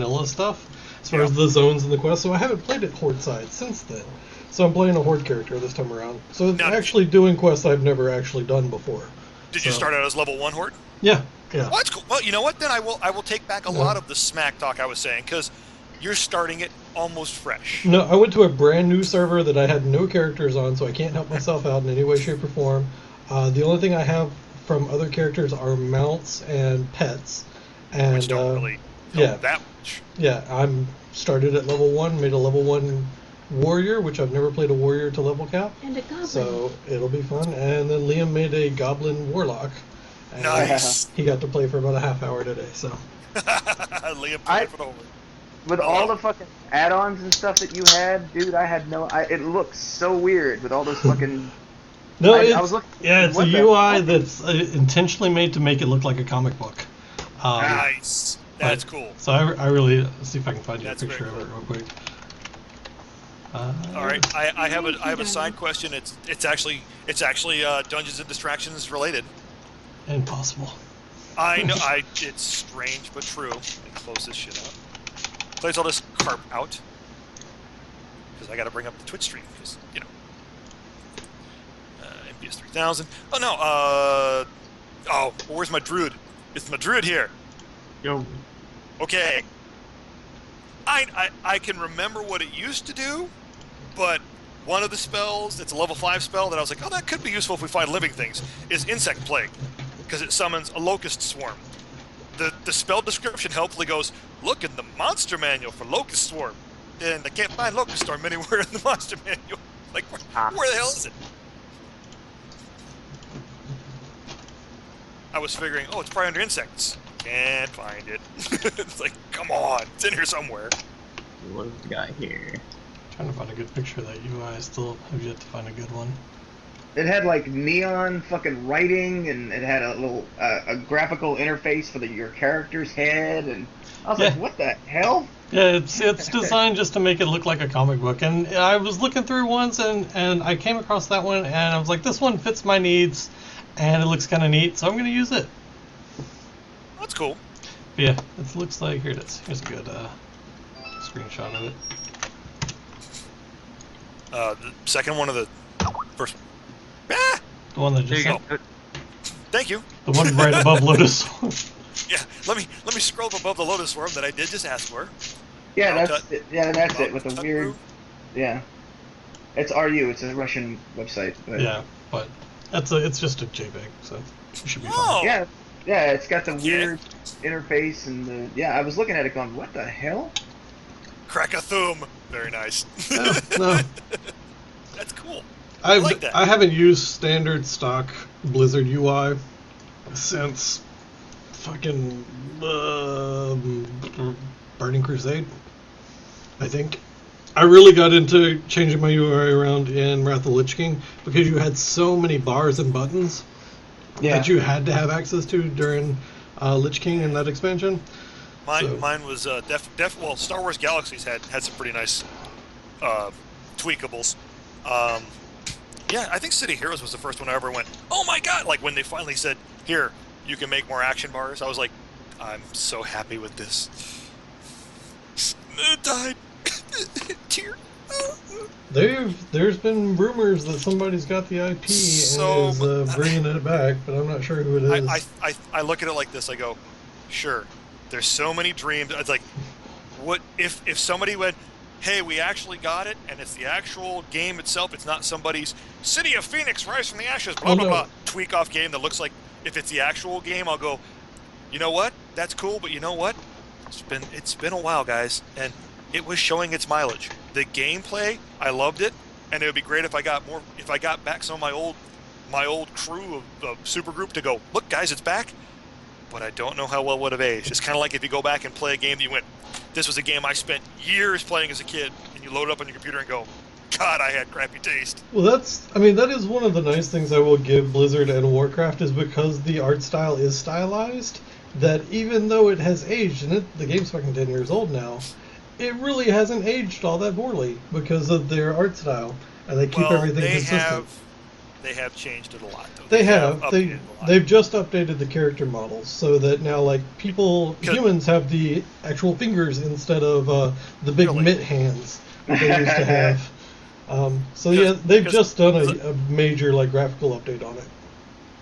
vanilla stuff, as far as the zones and the quests. So I haven't played it Horde side since then. So I'm playing a Horde character this time around. So it's actually doing quests I've never actually done before. Did you start out as level 1 Horde? Yeah. Yeah. Well, that's cool. Well, you know what? Then I will take back a lot of the smack talk I was saying, because you're starting it almost fresh. No, I went to a brand new server that I had no characters on, so I can't help myself out in any way, shape, or form. The only thing I have from other characters are mounts and pets. And, which don't really help that much. Yeah, I'm started at level 1, made a level 1 warrior, which I've never played a warrior to level cap. And a goblin. So it'll be fun. And then Liam made a goblin warlock. Nice. He got to play for about a half hour today, so. Liam played for the whole. With all the fucking add-ons and stuff that you had, dude, I had no. It looks so weird with all those fucking. No, I was looking. Yeah, it's a UI that's intentionally made to make it look like a comic book. Nice. That's cool. So I really see if I can find you a picture of it real quick. All right, I have a side question. It's actually Dungeons and Distractions related. Impossible. I know. It's strange but true. Let me close this shit up. Please, I'll just carp out because I got to bring up the Twitch stream because you know. MPS 3000. Oh no. Oh, where's my druid? It's my druid here. Yo. Okay. I can remember what it used to do, but one of the spells, it's a level 5 spell that I was like, oh, that could be useful if we find living things, is Insect Plague, because it summons a locust swarm. The spell description helpfully goes, look in the monster manual for locust swarm. And I can't find locust swarm anywhere in the monster manual. Like, where the hell is it? I was figuring, oh, it's probably under insects. Can't find it. It's like, come on, it's in here somewhere. What have we got here? Trying to find a good picture of that UI. I still have yet to find a good one. It had like neon fucking writing, and it had a little a graphical interface for your character's head, and I was like, what the hell? Yeah, it's designed just to make it look like a comic book. And I was looking through once, and I came across that one, and I was like, this one fits my needs, and it looks kind of neat, so I'm going to use it. That's cool. But yeah, it looks like, here it is. Here's a good screenshot of it. The second one of the first one. Ah! The one that just... Thank you. The one right above Lotus. Yeah, let me scroll up above the Lotus Swarm that I did just ask for. Yeah, that's it. Yeah, that's it with the weird. Yeah, it's RU. It's a Russian website. But... Yeah, but it's just a JPEG, so it should be fine. Yeah, yeah, it's got the weird interface and the. Yeah, I was looking at it going, what the hell? Krakathum. Very nice. No. That's cool. I like that. I haven't used standard stock Blizzard UI since fucking Burning Crusade, I think. I really got into changing my UI around in Wrath of the Lich King because you had so many bars and buttons that you had to have access to during Lich King in that expansion. Mine was well, Star Wars Galaxies had some pretty nice tweakables. Yeah, I think City Heroes was the first one I ever went, oh my god, like when they finally said, here, you can make more action bars. I was like, I'm so happy with this. It died. Tear. There's been rumors that somebody's got the IP and is bringing it back, but I'm not sure who it is. I look at it like this. I go, sure. There's so many dreams. It's like, what if somebody went, hey, we actually got it, and it's the actual game itself. It's not somebody's City of Phoenix Rise from the Ashes, blah, blah, blah, tweak off game that looks like, if it's the actual game, I'll go, you know what? That's cool, but you know what? It's been a while, guys, and it was showing its mileage. The gameplay, I loved it, and it would be great if I got back some of my old crew of Supergroup to go, look, guys, it's back. But I don't know how well it would have aged. It's kind of like if you go back and play a game that you went, this was a game I spent years playing as a kid, and you load it up on your computer and go, God, I had crappy taste. Well, that is one of the nice things I will give Blizzard and Warcraft is because the art style is stylized, that even though it has aged, and the game's fucking 10 years old now, it really hasn't aged all that poorly because of their art style, and they keep everything consistent. they have changed it a lot. Though. They have. updated it a lot. They've just updated the character models so that now, like, humans have the actual fingers instead of the big Really? mitt hands that they used to have. So yeah, they've just done a major like graphical update on it.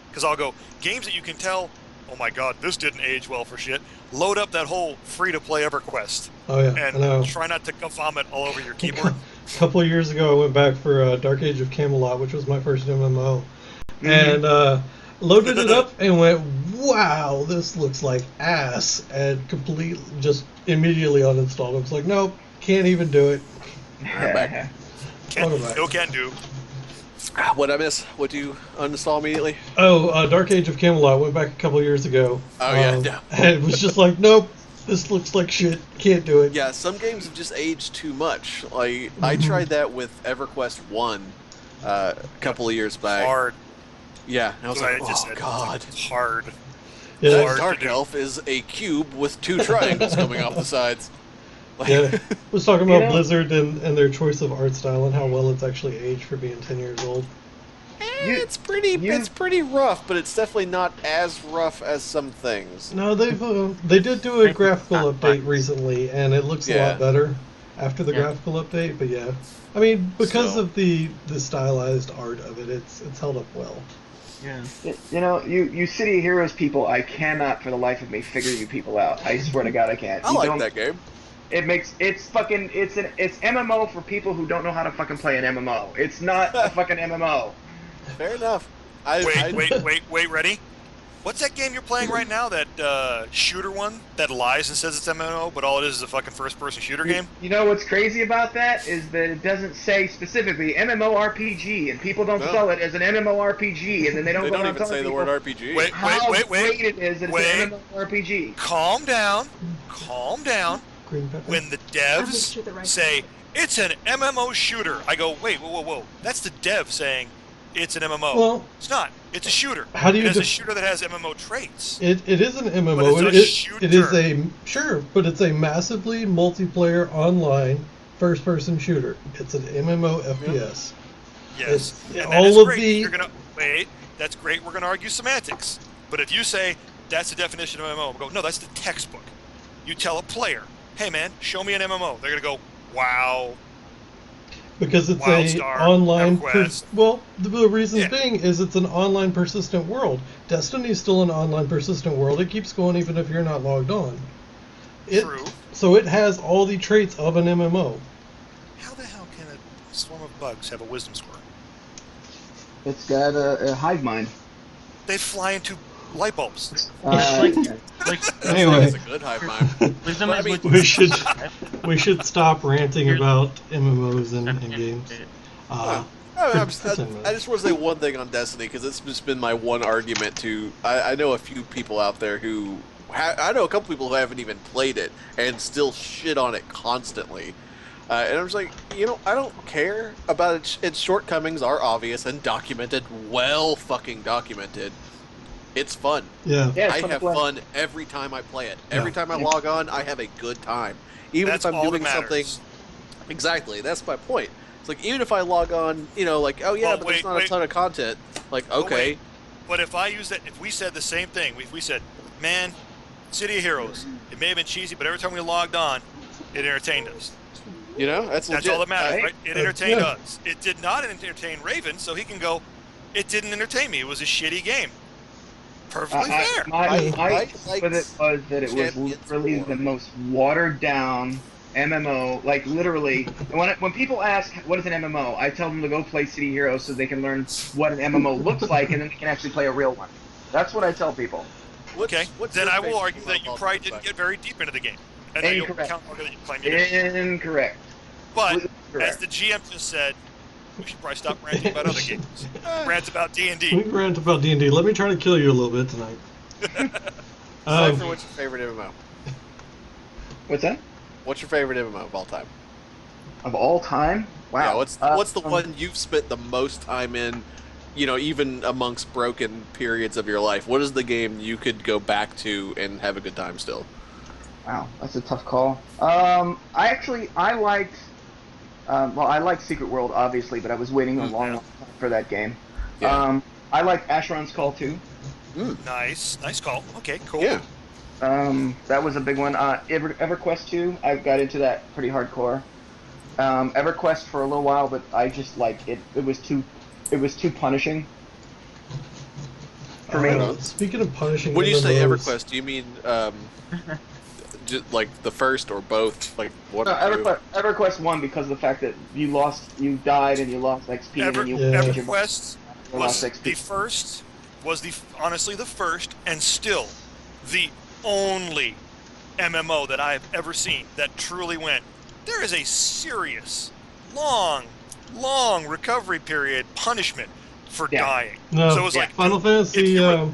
Because I'll go, games that you can tell, oh my god, this didn't age well for shit, load up that whole free-to-play EverQuest. Oh yeah, I know. And try not to vomit all over your keyboard. A couple of years ago, I went back for Dark Age of Camelot, which was my first MMO, and loaded it up and went, "Wow, this looks like ass!" and just immediately uninstalled. I was like, "Nope, can't even do it." Can do. What'd I miss? What do you uninstall immediately? Oh, Dark Age of Camelot went back a couple of years ago. Oh yeah. And it was just like, nope, this looks like shit. Can't do it. Yeah, some games have just aged too much. Like I tried that with EverQuest 1 a couple of years back. Hard. Yeah, and I was like, just oh said, god. It's hard. Yeah, Hard Dark to do. Elf is a cube with 2 triangles coming off the sides. Like, yeah. I was talking about You know- Blizzard and their choice of art style and how well it's actually aged for being 10 years old. it's pretty rough, but it's definitely not as rough as some things. No, they did do a graphical update recently, and it looks a Yeah. lot better after the graphical update. But yeah, I mean, because So- of the stylized art of it, it's held up well. Yeah. You know, you City of Heroes people, I cannot for the life of me figure you people out. I swear to God, I can't. I You like don't- that game. It's MMO for people who don't know how to fucking play an MMO. It's not a fucking MMO. Fair enough. Wait, ready? What's that game you're playing right now? That shooter one that lies and says it's MMO, but all it is a fucking first-person shooter game? You know what's crazy about that is that it doesn't say specifically MMORPG, and people don't No. sell it as an MMORPG, and then they don't They go don't around even telling say the people word RPG. Wait. how great it is that wait. it's an MMORPG. Calm down. Green pepper. When the I'll make sure the devs right say person. it's an MMO shooter, I go, wait, whoa. That's the dev saying it's an MMO. Well, It's not. It's a shooter. How do you It is a def- shooter that has MMO traits. it is an MMO. But it's a It is shooter. but it's a massively multiplayer online first-person shooter. It's an MMO FPS. Yes. It's- And that all is of great. the- You're gonna wait. That's great. We're gonna argue semantics. But if you say that's the definition of MMO, we go, no, that's the textbook. You tell a player, hey man, show me an MMO. They're gonna go, wow. Because it's Wildstar, online. EverQuest. The reason Yeah. being is it's an online persistent world. Destiny's still an online persistent world. It keeps going even if you're not logged on. True. So it has all the traits of an MMO. How the hell can a swarm of bugs have a wisdom score? It's got a hive mind. They fly into light bulbs. Like Anyway. It's a good hive mind. wisdom But I is mean- what We should stop ranting about MMOs and games. I just want to say one thing on Destiny because it's just been my one argument to. I know a few people out there who. I know a couple people who haven't even played it and still shit on it constantly. And I'm just like, I don't care about it. Its shortcomings are obvious and documented, well fucking documented. It's fun. Yeah. Yeah, it's I fun to have play. fun every time I play it. Every Yeah. time I log on, I have a good time. Even That's if I'm all that doing something. matters. Exactly, that's my point. It's like even if I log on, like, oh yeah, Well, but wait, there's not wait. a ton of content. Like, But okay, wait. But if I use that, if we said the same thing, if we said, man, City of Heroes, it may have been cheesy, but every time we logged on, it entertained us. that's legit. That's all that matters, Right. right? It entertained Yeah. us. It did not entertain Raven, so he can go, it didn't entertain me. It was a shitty game. Perfectly fair. My I gripe with it was that it was Champions literally War. the most watered down MMO. Like literally, when people ask what is an MMO, I tell them to go play City Heroes so they can learn what an MMO looks like, and then they can actually play a real one. That's what I tell people. What's Then your I will favorite argue that you MMO probably all didn't time? get very deep into the game. And then you'll Incorrect. count that you claim you did. Incorrect. But Completely as correct. the GM just said, we should probably stop ranting about other games. Rant about We D&D. rant about D&D. Let me try to kill you a little bit tonight. Cypher, what's your favorite MMO? What's that? What's your favorite MMO of all time? Of all time? Wow. Yeah, what's the one you've spent the most time in? Even amongst broken periods of your life, what is the game you could go back to and have a good time still? Wow, that's a tough call. I liked Secret World, obviously, but I was waiting a long time for that game. Yeah. I like Asheron's Call too. Nice call. Okay, cool. Yeah. That was a big one. EverQuest 2, I got into that pretty hardcore. EverQuest for a little while, but I just like it. It was too punishing for me. Speaking of punishing, When you say MMOs, EverQuest, do you mean just like the first or both? Like one No, or two? EverQuest 1 because of the fact that you died and you lost XP and then you EverQuest you was lost XP. the first, honestly the first, and still the only MMO that I've ever seen that truly went, there is a serious, long recovery period punishment for dying. No, So it was like, Final Fantasy, if you were-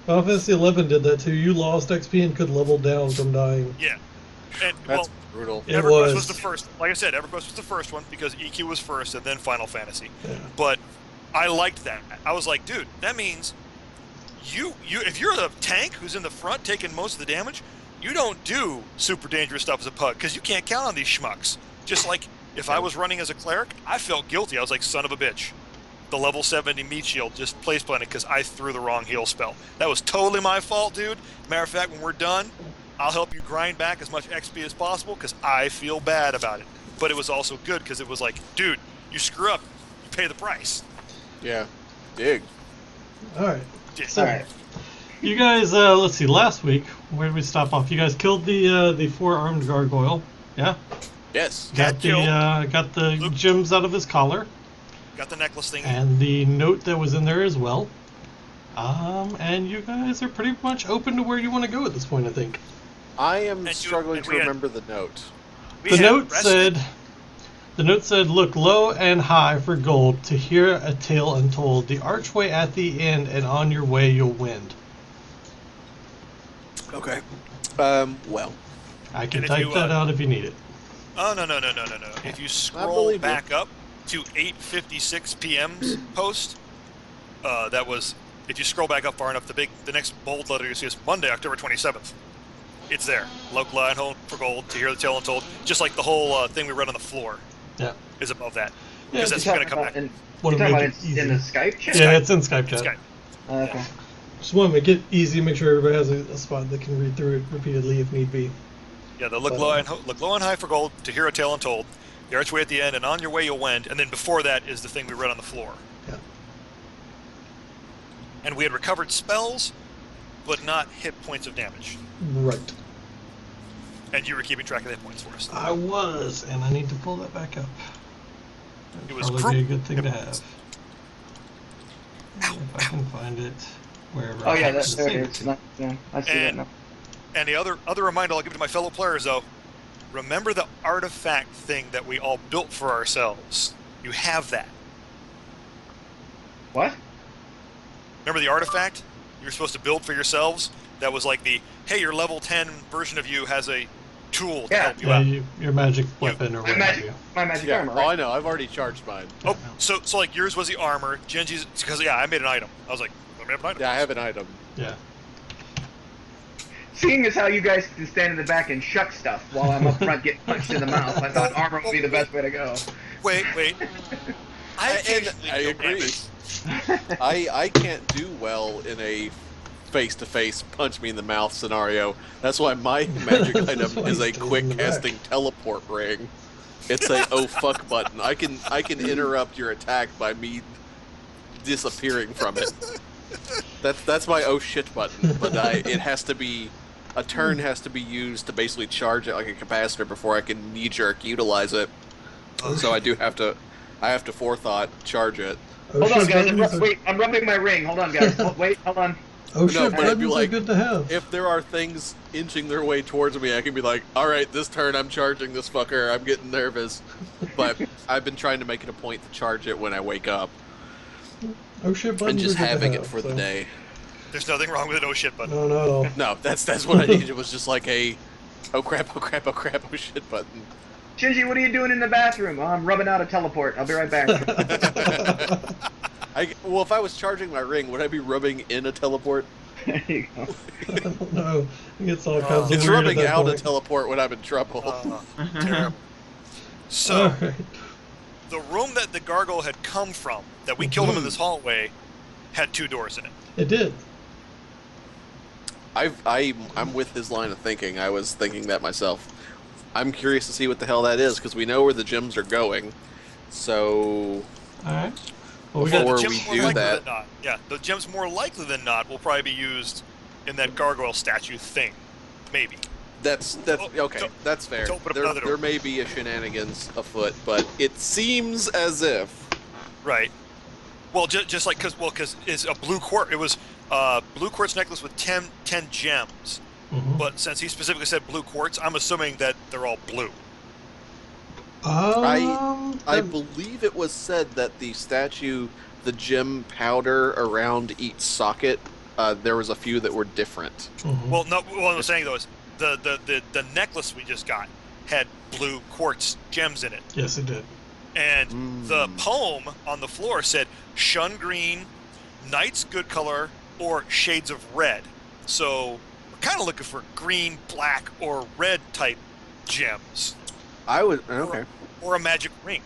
Final Fantasy 11 did that too. You lost XP and could level down from dying. yeah. And, That's well, brutal. It EverQuest was was. the first. Like I said, EverQuest was the first one because EQ was first and then Final Fantasy. Yeah. But I liked that. I was like, dude, that means you if you're the tank who's in the front taking most of the damage, you don't do super dangerous stuff as a pug because you can't count on these schmucks. Just like if I was running as a cleric, I felt guilty. I was like, son of a bitch. The level 70 meat shield just place planted because I threw the wrong heal spell. That was totally my fault, dude. Matter of fact, when we're done, I'll help you grind back as much XP as possible because I feel bad about it. But it was also good because it was like, dude, you screw up, you pay the price. Yeah. Dig. All right. Yeah. So, Alright. you guys, let's see. Last week, where did we stop off? You guys killed the 4-armed gargoyle. Yeah. Yes. Got the Luke. gems out of his collar. Got the necklace thing. And the note that was in there as well. And you guys are pretty much open to where you want to go at this point, I think. I am And struggling and to we had- remember the note. We The had note rested- said, look low and high for gold to hear a tale untold. The archway at the end, and on your way you'll win. Okay. Well. I can And if type you, that out if you need it. Oh, no. If you scroll believe you. back up to 8:56 p.m.'s post, that was, if you scroll back up far enough, the next bold letter you see is Monday, October 27th. It's there. Local line hold for gold to hear the tale untold. Just like the whole thing we read on the floor Yeah. is above that. Yeah, Because that's going to come back. Want You're to talking make about it easy. in the Skype chat? Yeah, it's in Skype chat. It's got- Okay. Just want to make it easy, make sure everybody has a spot that can read through it repeatedly if need be. Yeah, the look low and high for gold to hear a tale untold. The archway at the end, and on your way you'll wend. And then before that is the thing we read on the floor. Yeah. And we had recovered spells, but not hit points of damage. Right. And you were keeping track of hit points for us. I was, and I need to pull that back up. It was Probably be a group good thing to hit have. points. If I can find it wherever. Oh I yeah, have there to it save is. to. Yeah, I see that And- now. And the other reminder I'll give to my fellow players, though, remember the artifact thing that we all built for ourselves. You have that. What? Remember the artifact you were supposed to build for yourselves? That was like the, hey, your level 10 version of you has a tool to Yeah. help you Yeah, out. your magic weapon or My what have you. magic Yeah. armor, Oh, right? I know. I've already charged mine. Oh, so like yours was the armor, Genji's, because yeah, I made an item. I was like, let me have an item. Yeah, I have an item. Yeah. Seeing as how you guys can stand in the back and shuck stuff while I'm up front getting punched in the mouth, I thought armor would be the best way to go. Wait. I And occasionally I deal agree. damage. I can't do well in a face-to-face punch me in the mouth scenario. That's why my magic That's item why is he a stays in quick the back. casting teleport ring. It's a oh fuck button. I can interrupt your attack by me disappearing from it. That's my oh shit button. But it has to be a turn has to be used to basically charge it like a capacitor before I can knee jerk utilize it. So I have to forethought charge it. Hold on, shit guys. buttons are- Wait, I'm rubbing my ring. Hold on, guys. Wait, hold on. Oh shit, but it'd be buttons like- are good to have. If there are things inching their way towards me, I can be like, all right, this turn I'm charging this fucker. I'm getting nervous. But I've been trying to make it a point to charge it when I wake up Oh shit, buttons and just are good to having it have, for the so- day. There's nothing wrong with an oh shit button. No, not at all. No, that's what I needed. It was just like a oh crap, oh shit button. Shinji, what are you doing in the bathroom? Oh, I'm rubbing out a teleport. I'll be right back. Well, if I was charging my ring, would I be rubbing in a teleport? There you go. I don't know. It gets all kinds of It's weird rubbing at that out a point. teleport when I'm in trouble. Terrible. So, Alright. the room that the gargoyle had come from, that we killed him in this hallway, had 2 doors in it. It did. I'm with his line of thinking. I was thinking that myself. I'm curious to see what the hell that is because we know where the gems are going. So All right. Well, we Before got The we gem's more do likely that- than not. Yeah, the gem's more likely than not will probably be used in that gargoyle statue thing. Maybe. that's okay. to- That's fair. to open up There, another door. there may be a shenanigans afoot, but it seems as if Right. Well, just like because it's a blue quartz. It was blue quartz necklace with 10 gems. Mhm. But since he specifically said blue quartz, I'm assuming that they're all blue. I that- believe it was said that the statue, the gem powder around each socket, there was a few that were different. Mhm. Well, no. What I'm saying though is the necklace we just got had blue quartz gems in it, Yes, it did. and the poem on the floor said shun green, night's good color, or shades of red. So we're kind of looking for green, black, or red type gems, I would okay. or a magic ring.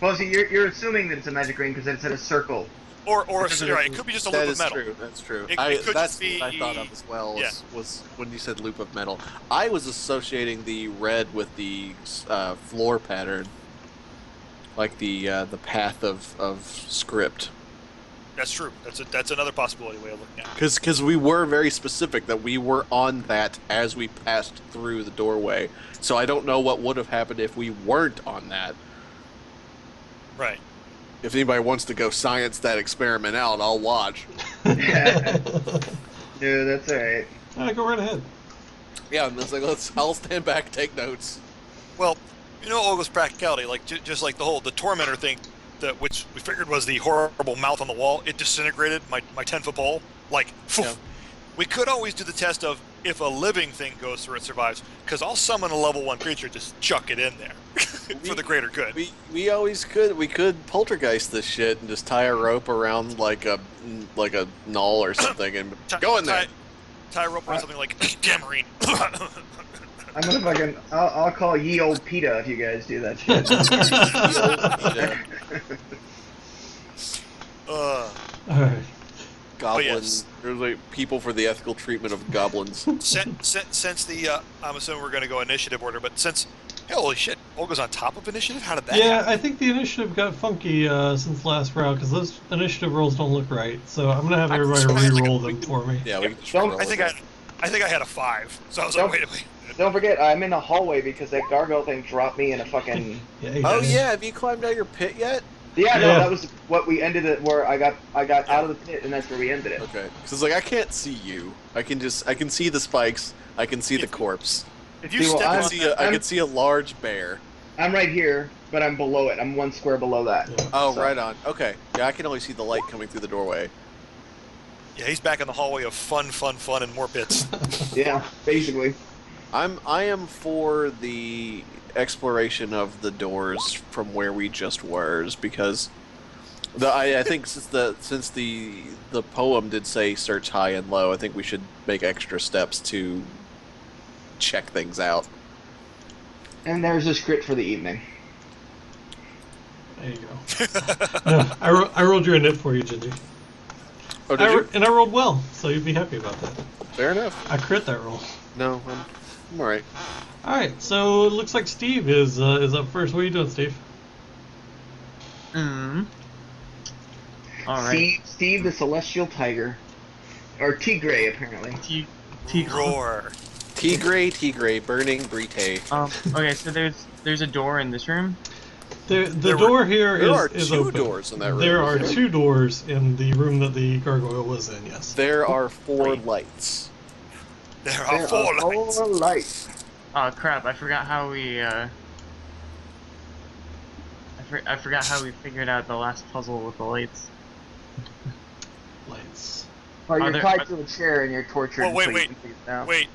Well, see, you're assuming that it's a magic ring because it's in a circle. Or right, it could be just a That loop is of metal. true. That's true. It could that's just be- what I thought of as well. yeah. Was when you said loop of metal. I was associating the red with the floor pattern, like the path of script. That's true. That's another possibility way of looking at it. Because we were very specific that we were on that as we passed through the doorway. So I don't know what would have happened if we weren't on that. Right. If anybody wants to go science that experiment out, I'll watch. Dude, that's alright. All right, go right ahead. Yeah, and it's like I'll stand back, take notes. Well, you know, Olga's practicality, like just like the tormentor thing, which we figured was the horrible mouth on the wall. It disintegrated my 10-foot pole. Like, phew. Yeah. We could always do the test of if a living thing goes through it survives, because I'll summon a level 1 creature, just chuck it in there for the greater good. We always could. We could poltergeist this shit and just tie a rope around like a null or something and go in there. Tie a rope around something like Gamarine. I'm gonna fucking. I'll call ye old PETA if you guys do that shit. All right. Goblins. yes. There's like people for the ethical treatment of goblins. Since the I'm assuming we're going to go initiative order, but since holy shit, Olga's on top of initiative. How did that Yeah, happen? I think the initiative got funky since last round because those initiative rolls don't look right. So I'm gonna have everybody re-roll them for me. Yeah, we can just Don't- roll I think with I think I had a 5, so I was like, wait. Don't forget, I'm in the hallway because that gargoyle thing dropped me in a fucking. Yeah, he Oh does. yeah, have you climbed out of your pit yet? Yeah, no, Yeah. that was what we ended it. Where I got out of the pit, and that's where we ended it. Okay. Because it's like I can't see you. I can see the spikes. I can see the corpse. If you See, well, step I'm- on I can see a large bear. I'm right here, but I'm below it. I'm 1 square below that. Yeah. Oh, So- right on. Okay. Yeah, I can only see the light coming through the doorway. yeah, he's back in the hallway of fun, and more bits. Yeah, basically. I am for the exploration of the doors from where we just were, because I think since the poem did say search high and low, I think we should make extra steps to check things out. And there's a script for the evening. There you go. No, I rolled your init for you, Gingy. Oh, did you? And I rolled well, so you'd be happy about that. Fair enough. I crit that roll. No, I'm alright. All right, so it looks like Steve is up first. What are you doing, Steve? All right. Steve the Celestial Tiger. Or Tigray, apparently. Roar. Tigray, burning Brite. Okay, so there's a door in this room. The There door here There is are is two open. doors in that room. There are isn't there? 2 doors in the room that the gargoyle was in. Yes. There are 4 lights. There are 4 lights. 4 lights. Oh crap! I forgot how we. I forgot how we figured out the last puzzle with the lights. Lights. Well, Are you're there- tied to a chair and you're tortured. Well, wait, until you wait. can figure it out. Wait,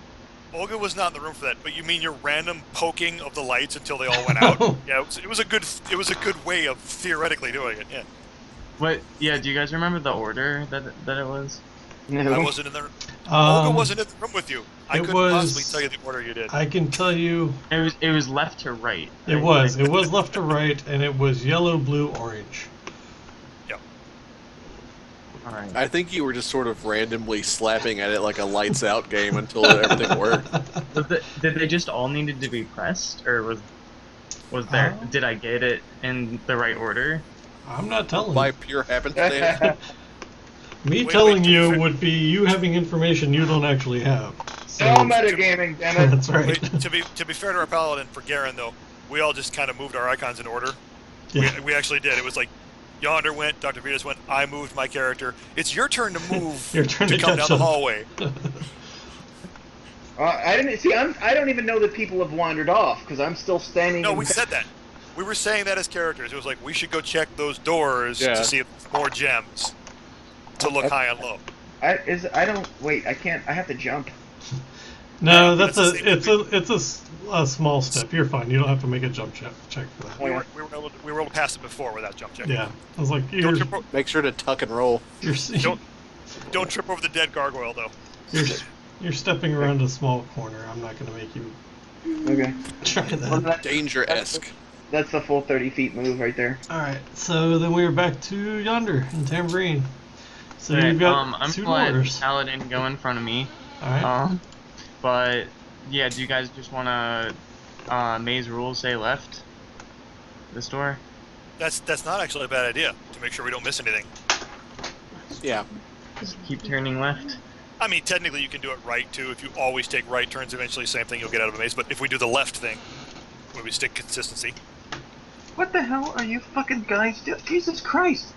Olga was not in the room for that, but you mean your random poking of the lights until they all went out? Yeah, it was a good way of theoretically doing it. Yeah, What? Yeah. Do you guys remember the order that it was? I No. wasn't in the. Olga Um, wasn't in the room with you. I it couldn't was- possibly tell you the order you did. I can tell you, It was left to right. it right? was left to right, and it was yellow, blue, orange. Alright. I think you were just sort of randomly slapping at it like a lights out game until everything worked. Did they just all needed to be pressed, or was there? Did I get it in the right order? I'm not telling By you. pure happenstance. Me Wait, telling wait, you wait. would be you having information you don't actually have. So, No metagaming, damn it. that's right. Wait, to be fair to our paladin, for Garen though, we all just kind of moved our icons in order. Yeah. We actually did. It was like Yonder went, Dr. Vitas went, I moved my character. It's your turn to move Your turn to to come catch down the up. hallway. I didn't see. I don't even know that people have wandered off because I'm still standing. No, in- we said that. We were saying that as characters. It was like we should go check those doors Yeah. to see if there's more gems to look high and low. I don't. Wait, I can't. I have to jump. No, Yeah, that's that's the same a small step. You're fine. You don't have to make a jump check for that. We were able to pass it before without jump check. Yeah, I was like, Don't you're trip, Make sure to tuck and roll. don't trip over the dead gargoyle though. you're stepping around a small corner. I'm not going to make you Okay. try Well, that. Danger-esque. That's the full 30 feet move right there. All right, so then we're back to Yonder in Tambourine. So Alright, you've got I'm two gonna let doors. Paladin go in front of me. All right. But yeah, do you guys just want to maze rules say left? This door? That's not actually a bad idea to make sure we don't miss anything. Yeah. Just keep turning left. I mean, technically you can do it right too. If you always take right turns, eventually same thing, you'll get out of a maze. But if we do the left thing, where we stick consistency. What the hell are you fucking guys doing? Jesus Christ!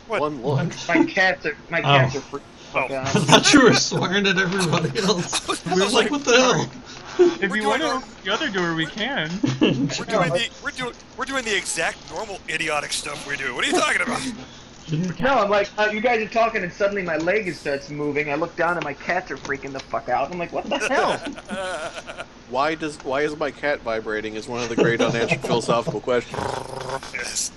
What? One look. My cats are freaking Oh. out. I thought you were swearing at everybody else. We were like, what the hell? If We're you doing want our- the other door, we can. We're doing the exact normal idiotic stuff we do. What are you talking about? No, I'm like, you guys are talking, and suddenly my leg starts moving. I look down, and my cats are freaking the fuck out. I'm like, what the hell? Why is my cat vibrating is one of the great unanswered philosophical questions. Yes.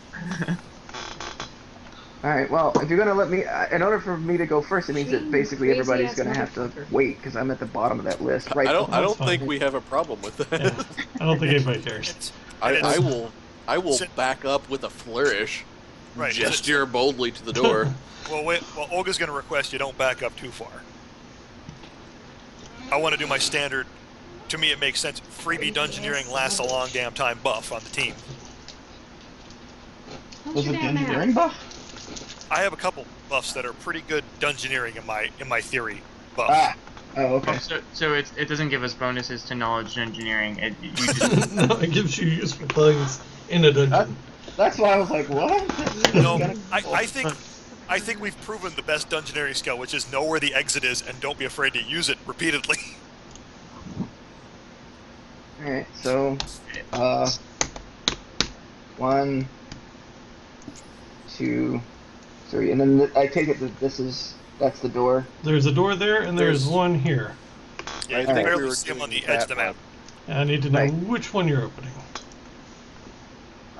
All right, well, if you're gonna let me, in order for me to go first, it means that basically Crazy everybody's ass gonna have to motherfucker. wait because I'm at the bottom of that list. Right. I don't That's fine. think we have a problem with that. Yeah, I don't think anybody cares. It's, I will Sit- back up with a flourish. right. Gesture boldly to the door. Well, Olga's going to request you don't back up too far. I want to do my standard. To me, it makes sense. Freebie Dungeoneering lasts a long damn time buff on the team. Was it engineering buff? I have a couple buffs that are pretty good Dungeoneering in my theory buff. Ah. Oh, okay. So it doesn't give us bonuses to knowledge and engineering. You just No, it gives you useful things in a dungeon. That's why I was like, what? No, I think we've proven the best Dungeoneering skill, which is know where the exit is and don't be afraid to use it repeatedly. All right, so, 1, 2, 3, and then I take it that that's the door. There's a door there, and there's There's- one here. Yeah, I you can think we barely were see them on doing the edge of the that map. And I need to know Right. which one you're opening.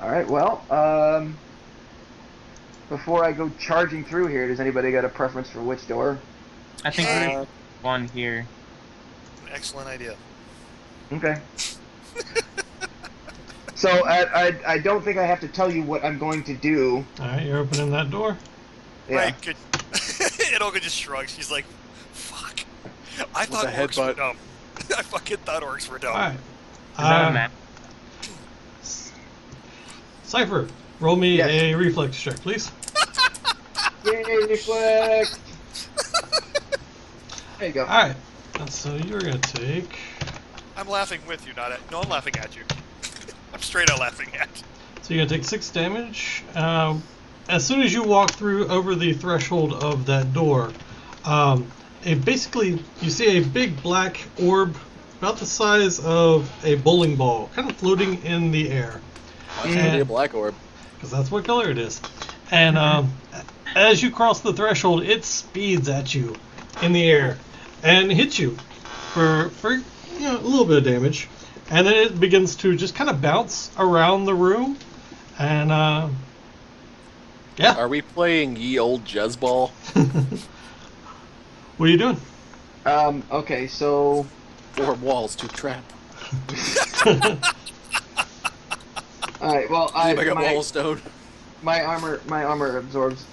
All right, well, before I go charging through here, does anybody got a preference for which door? I think there's one here. An excellent idea. Okay. So I don't think I have to tell you what I'm going to do. All right, you're opening that door. Yeah. Right, good. And Olga just shrugs. She's like, fuck. I thought a orcs were headbutt. dumb. I fucking thought orcs were dumb. All right. Is that a map? Cypher, roll me Yes. a reflex check, please. Yay, reflex! There you go. All right. And so you're gonna take. I'm laughing with you, not at. No, I'm laughing at you. I'm straight out laughing at. So you're gonna take 6 damage. As soon as you walk through over the threshold of that door, basically you see a big black orb about the size of a bowling ball, kind of floating in the air. It's gonna be a black orb. Because that's what color it is. And as you cross the threshold, it speeds at you in the air and hits you for a little bit of damage. And then it begins to just kind of bounce around the room. And yeah. Are we playing ye old Jezball? What are you doing? Okay, so 4 walls to trap. all right. Well, I got wall stone. my armor absorbs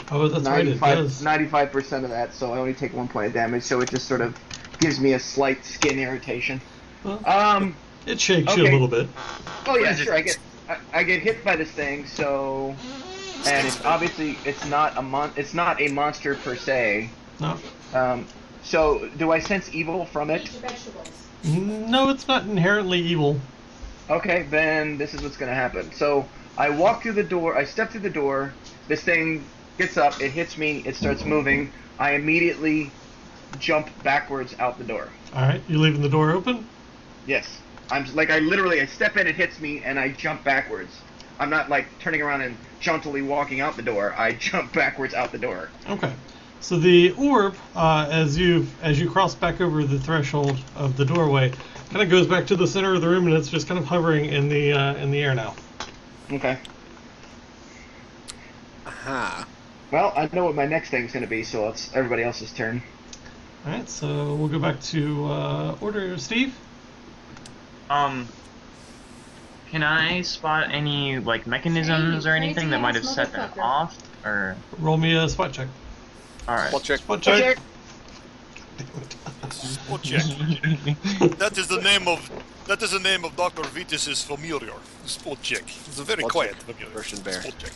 Oh, that's right, it does. 95% of that, so I only take 1 point of damage, so it just sort of gives me a slight skin irritation. Well, it shakes you a okay. little bit. Oh yeah, sure. I get hit by this thing, so, and it's obviously it's not a monster per se. No. So do I sense evil from it? No, it's not inherently evil. Okay, then this is what's gonna happen. So I walk through the door. I step through the door. This thing gets up. It hits me. It starts moving. I immediately jump backwards out the door. All right, you leaving the door open? Yes. I step in, it hits me, and I jump backwards. I'm not like turning around and jauntily walking out the door. I jump backwards out the door. Okay. So the orb, as you cross back over the threshold of the doorway, kind of goes back to the center of the room, and it's just kind of hovering in the air now. Okay. Aha. Well, I know what my next thing's gonna be, so it's everybody else's turn. All right, so we'll go back to order, Steve. Can I spot any like mechanisms or anything that might have set that off? Or Roll me a spot check. all right. Spot check. Spot check. Spot check. That is the name of Dr. Vitus's familiar. Spot check. It's a very Spot quiet check. familiar. Russian bear. Spot check.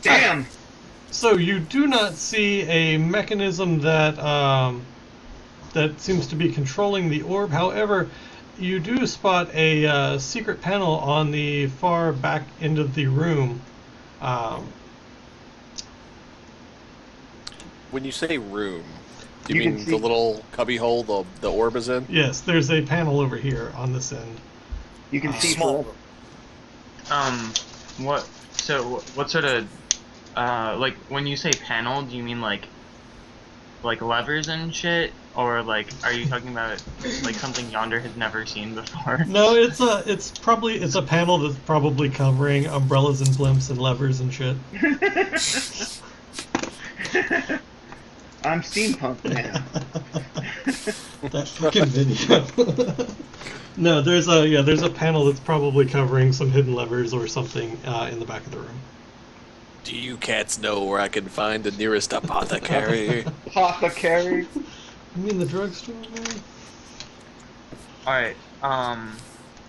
Damn! So you do not see a mechanism that that seems to be controlling the orb. However, you do spot a secret panel on the far back end of the room. When you say room, do You you can mean see- the little cubby hole the orb is in? Yes, there's a panel over here on this end. You can see Small for room. What sort of like when you say panel, do you mean like levers and shit, or like are you talking about like something Yonder has never seen before? No, it's a panel that's probably covering umbrellas and blimps and levers and shit. I'm steampunk now. That fucking video. No, there's a panel that's probably covering some hidden levers or something in the back of the room. Do you cats know where I can find the nearest apothecary? Apothecary. You mean the drugstore, man? All right.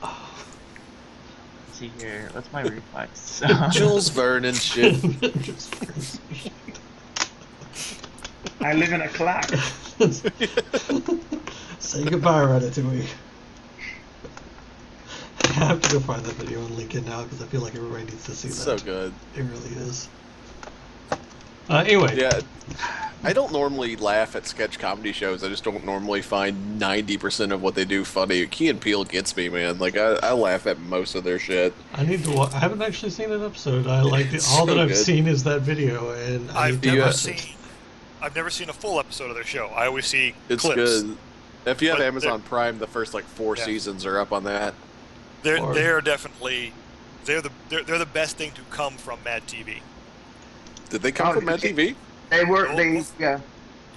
Let's see here. What's my reflex? Jules Verne and shit. I live in a clock. Say goodbye, Ratatouille. I have to go find that video and link it now because I feel like everybody needs to see that. So good. It really is. Anyway. Yeah, I don't normally laugh at sketch comedy shows. I just don't normally find 90% of what they do funny. Key and Peele gets me, man. Like I laugh at most of their shit. I need to. I haven't actually seen an episode. I like it. All so that I've good. seen is that video, and I've need to never watch it. seen. I've never seen a full episode of their show. I always see It's clips. good. If you have But Amazon Prime, the first like 4 Yeah. seasons are up on that. They're definitely they're the best thing to come from Mad TV. Did they come Oh, from Mad they- TV? They were Oh, they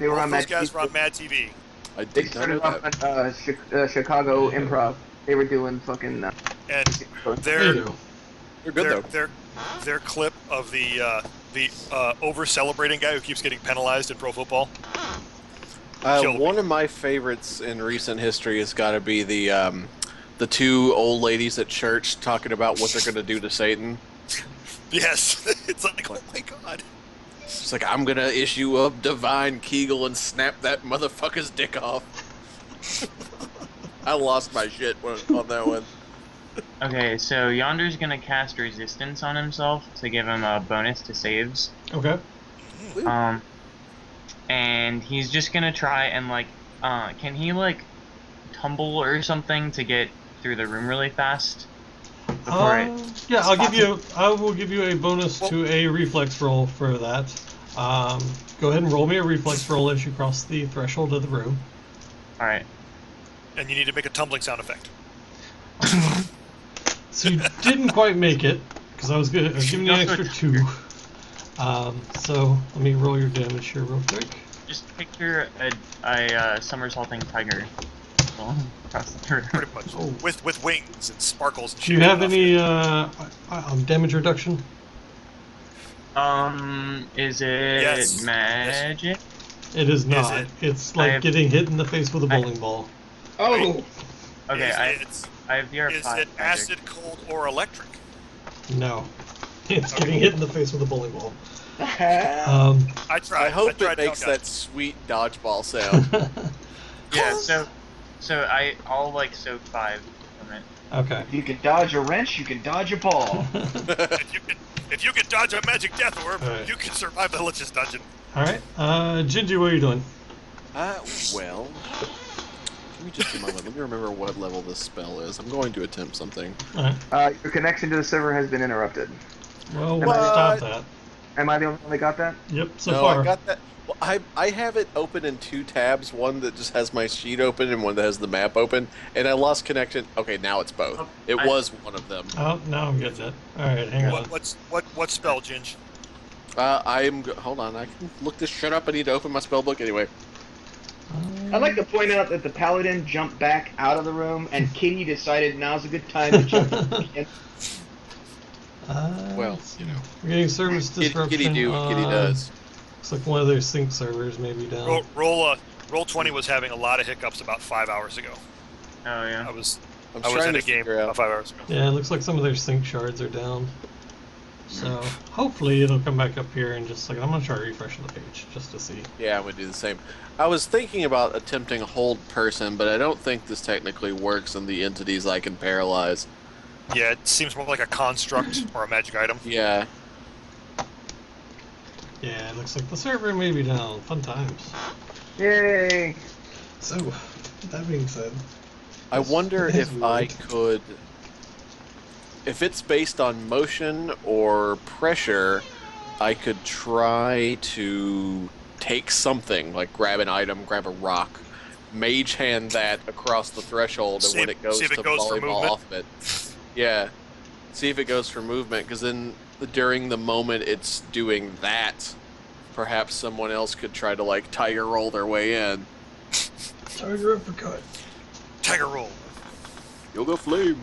were All on those that. guys were on Mad TV, I They did not know started off that. at Chicago Improv. They were doing fucking. and There you their go. They're good though. their clip of the over celebrating guy who keeps getting penalized in pro football. killed me. One of my favorites in recent history has got to be the two old ladies at church talking about what they're going to do to Satan. Yes, it's like, oh my god. It's like, I'm going to issue a divine Kegel and snap that motherfucker's dick off. I lost my shit on that one. Okay, so Yonder's gonna cast resistance on himself to give him a bonus to saves. Okay. And he's just gonna try and like, can he like tumble or something to get through the room really fast? Before Yeah, I will give you a bonus to a reflex roll for that. Go ahead and roll me a reflex roll as you cross the threshold of the room. All right. And you need to make a tumbling sound effect. So you didn't quite make it because I was giving you an extra 2. So let me roll your damage here real quick. Just picture a somersaulting tiger across the room. Pretty much. Oh. With wings and sparkles and Do shit. you have off any it. damage reduction? Is it Yes. magic? It is not. it? It's I like have- getting hit in the face with a bowling ball. Oh, Okay, Is I have VR5 it magic. acid, cold, or electric? No. It's getting hit in the face with a bowling ball. oh. I tried. I hope tried it makes Hellcat. that sweet dodgeball sound. Yeah, so I'll like soak 5 from it. Okay. If you can dodge a wrench, you can dodge a ball. If you can dodge a magic death orb, Alright. you can survive the Lich's dungeon. Alright. Gingy, what are you doing? Well, let me just do my level. Let me remember what level this spell is. I'm going to attempt something. Alright. Your connection to the server has been interrupted. Well, Am we'll I- stop that. Am I the only one that got that? Yep, so No, far. I got that. Well, I have it open in 2 tabs. One that just has my sheet open and one that has the map open. And I lost connection. Okay, now it's both. It was one of them. Oh, now I'm getting it. Alright, hang on. What spell, Ginge? Hold on. I can look this shit up. I need to open my spell book anyway. I'd like to point out that the paladin jumped back out of the room, and Kitty decided now's a good time to jump in. Well, let's see. you know. We're getting service disruption. Kitty do what Kitty does. Looks like one of their sync servers may be down. Roll 20 was having a lot of hiccups about 5 hours ago. Oh yeah. I was I'm in trying a to game figure about out. 5 hours ago. Yeah, it looks like some of their sync shards are down. So hopefully it'll come back up here in just a second. I'm gonna try refreshing the page just to see. Yeah, I'm gonna do the same. I was thinking about attempting hold person, but I don't think this technically works in the entities I can paralyze. Yeah, it seems more like a construct or a magic item. Yeah. Yeah, it looks like the server may be down. Fun times. Yay! So, that being said, I wonder That's if I weird. could. If it's based on motion or pressure, I could try to take something, like grab an item, grab a rock, mage hand that across the threshold, and See when if- it goes see if it to goes for volleyball movement. off of it. Yeah. See if it goes for movement, because then during the moment it's doing that, perhaps someone else could try to, like, tiger roll their way in. Tiger uppercut. Tiger roll. You'll go flame.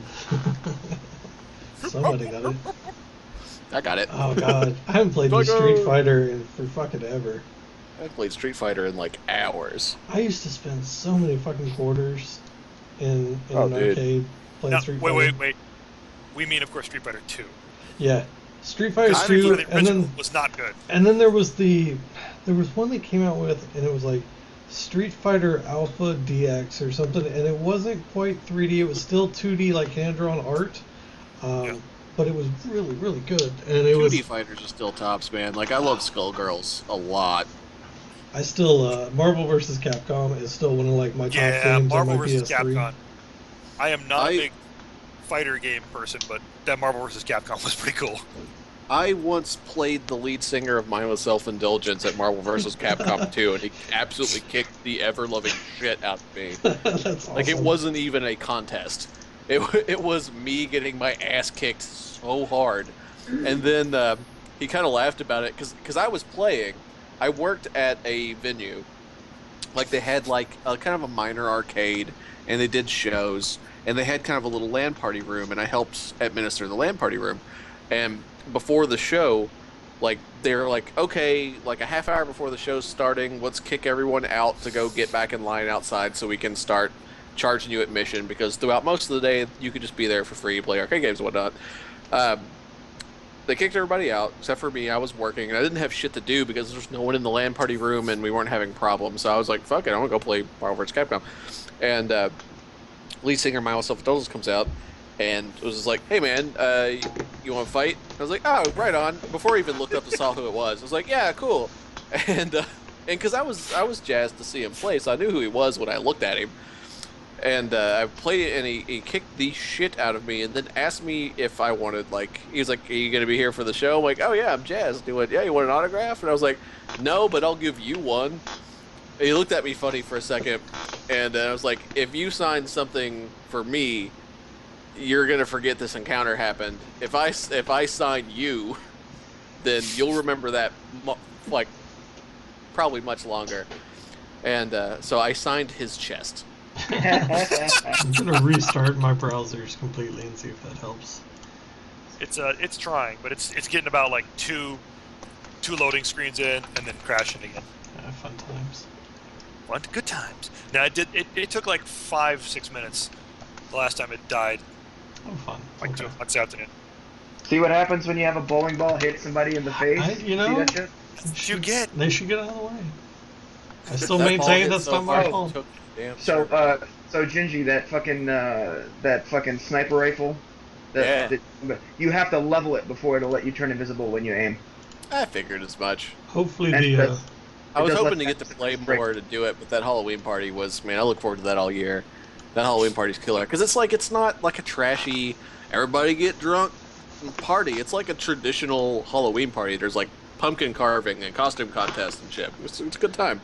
Somebody got it. I got it. Oh god, I haven't played Tiger! Street Fighter in for fucking ever. I played Street Fighter in like hours. I used to spend so many fucking quarters in Oh, an dude. arcade playing No, Street wait, Fighter. wait. We mean, of course, Street Fighter 2. Yeah, Street Fighter Street 2, Fighter the and original then was not good. there was one they came out with, and it was like Street Fighter Alpha DX or something, and it wasn't quite 3D. It was still 2D, like hand drawn art. Yeah. But it was really, really good, and it was. 2D fighters are still tops, man. Like, I love Skullgirls a lot. I still Marvel vs. Capcom is still one of like my top Yeah, games Marvel on my vs. PS3. Capcom. I am not I- a big fighter game person, but that Marvel vs. Capcom was pretty cool. I once played the lead singer of Mindless Self-Indulgence at Marvel vs. Capcom 2, and he absolutely kicked the ever-loving shit out of me. That's awesome. Like, it wasn't even a contest. It was me getting my ass kicked so hard. And then he kind of laughed about it, because I was playing. I worked at a venue. Like, they had, like, a kind of a minor arcade, and they did shows, and they had kind of a little LAN party room, and I helped administer the LAN party room. And before the show, like, they were like, okay, like a half hour before the show's starting, let's kick everyone out to go get back in line outside so we can start charging you admission, because throughout most of the day, you could just be there for free, play arcade games and whatnot. They kicked everybody out, except for me. I was working, and I didn't have shit to do because there was no one in the LAN party room, and we weren't having problems. So I was like, fuck it, I want to go play Marvel vs. Capcom. And lead singer Mindless Self-Indulgence comes out, and was just like, hey man, you want to fight? I was like, oh, right on. Before I even looked up and saw who it was, I was like, yeah, cool. And because I was jazzed to see him play, so I knew who he was when I looked at him. And I played it, and he kicked the shit out of me, and then asked me if I wanted, like, he was like, are you going to be here for the show? I'm like, oh yeah, I'm jazzed. He went, yeah, you want an autograph? And I was like, no, but I'll give you one. And he looked at me funny for a second, and I was like, if you sign something for me, you're going to forget this encounter happened. If I sign you, then you'll remember that, like, probably much longer. And so I signed his chest. I'm gonna restart my browsers completely and see if that helps. It's trying, but it's getting about like two 2 loading screens in and then crashing again. Fun times. Fun, good times. Now it took like 5-6 minutes the last time it died. Oh, fun. Like Okay. this afternoon. See what happens when you have a bowling ball hit somebody in the face? You know, See that shit? They should get out of the way. I still That ball maintain hit that's so not my hard, fault. it took damn So, sure. so Gingy, that fucking sniper rifle, that you have to level it before it'll let you turn invisible when you aim. I figured as much. Hopefully And the that's- I was does hoping let to get to that play break. more to do it, but that Halloween party was, man, I look forward to that all year. That Halloween party's killer. Because it's not like a trashy, everybody get drunk party. It's like a traditional Halloween party. There's like pumpkin carving and costume contest and shit. It's a good time.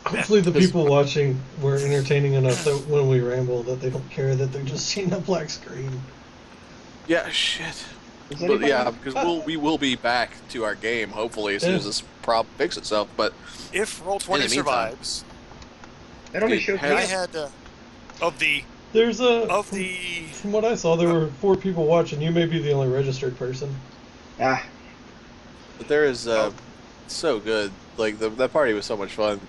hopefully the people watching were entertaining enough that when we ramble that they don't care that they're just seeing a black screen. Yeah, shit. Is But anybody- yeah, because we will be back to our game, hopefully, as soon as this problem fixes itself. But If Roll20 In the meantime- survives, It only Dude, shows have- I me. had of the From what I saw, there were 4 people watching. You may be the only registered person. Ah, But there is so good. Like that party was so much fun.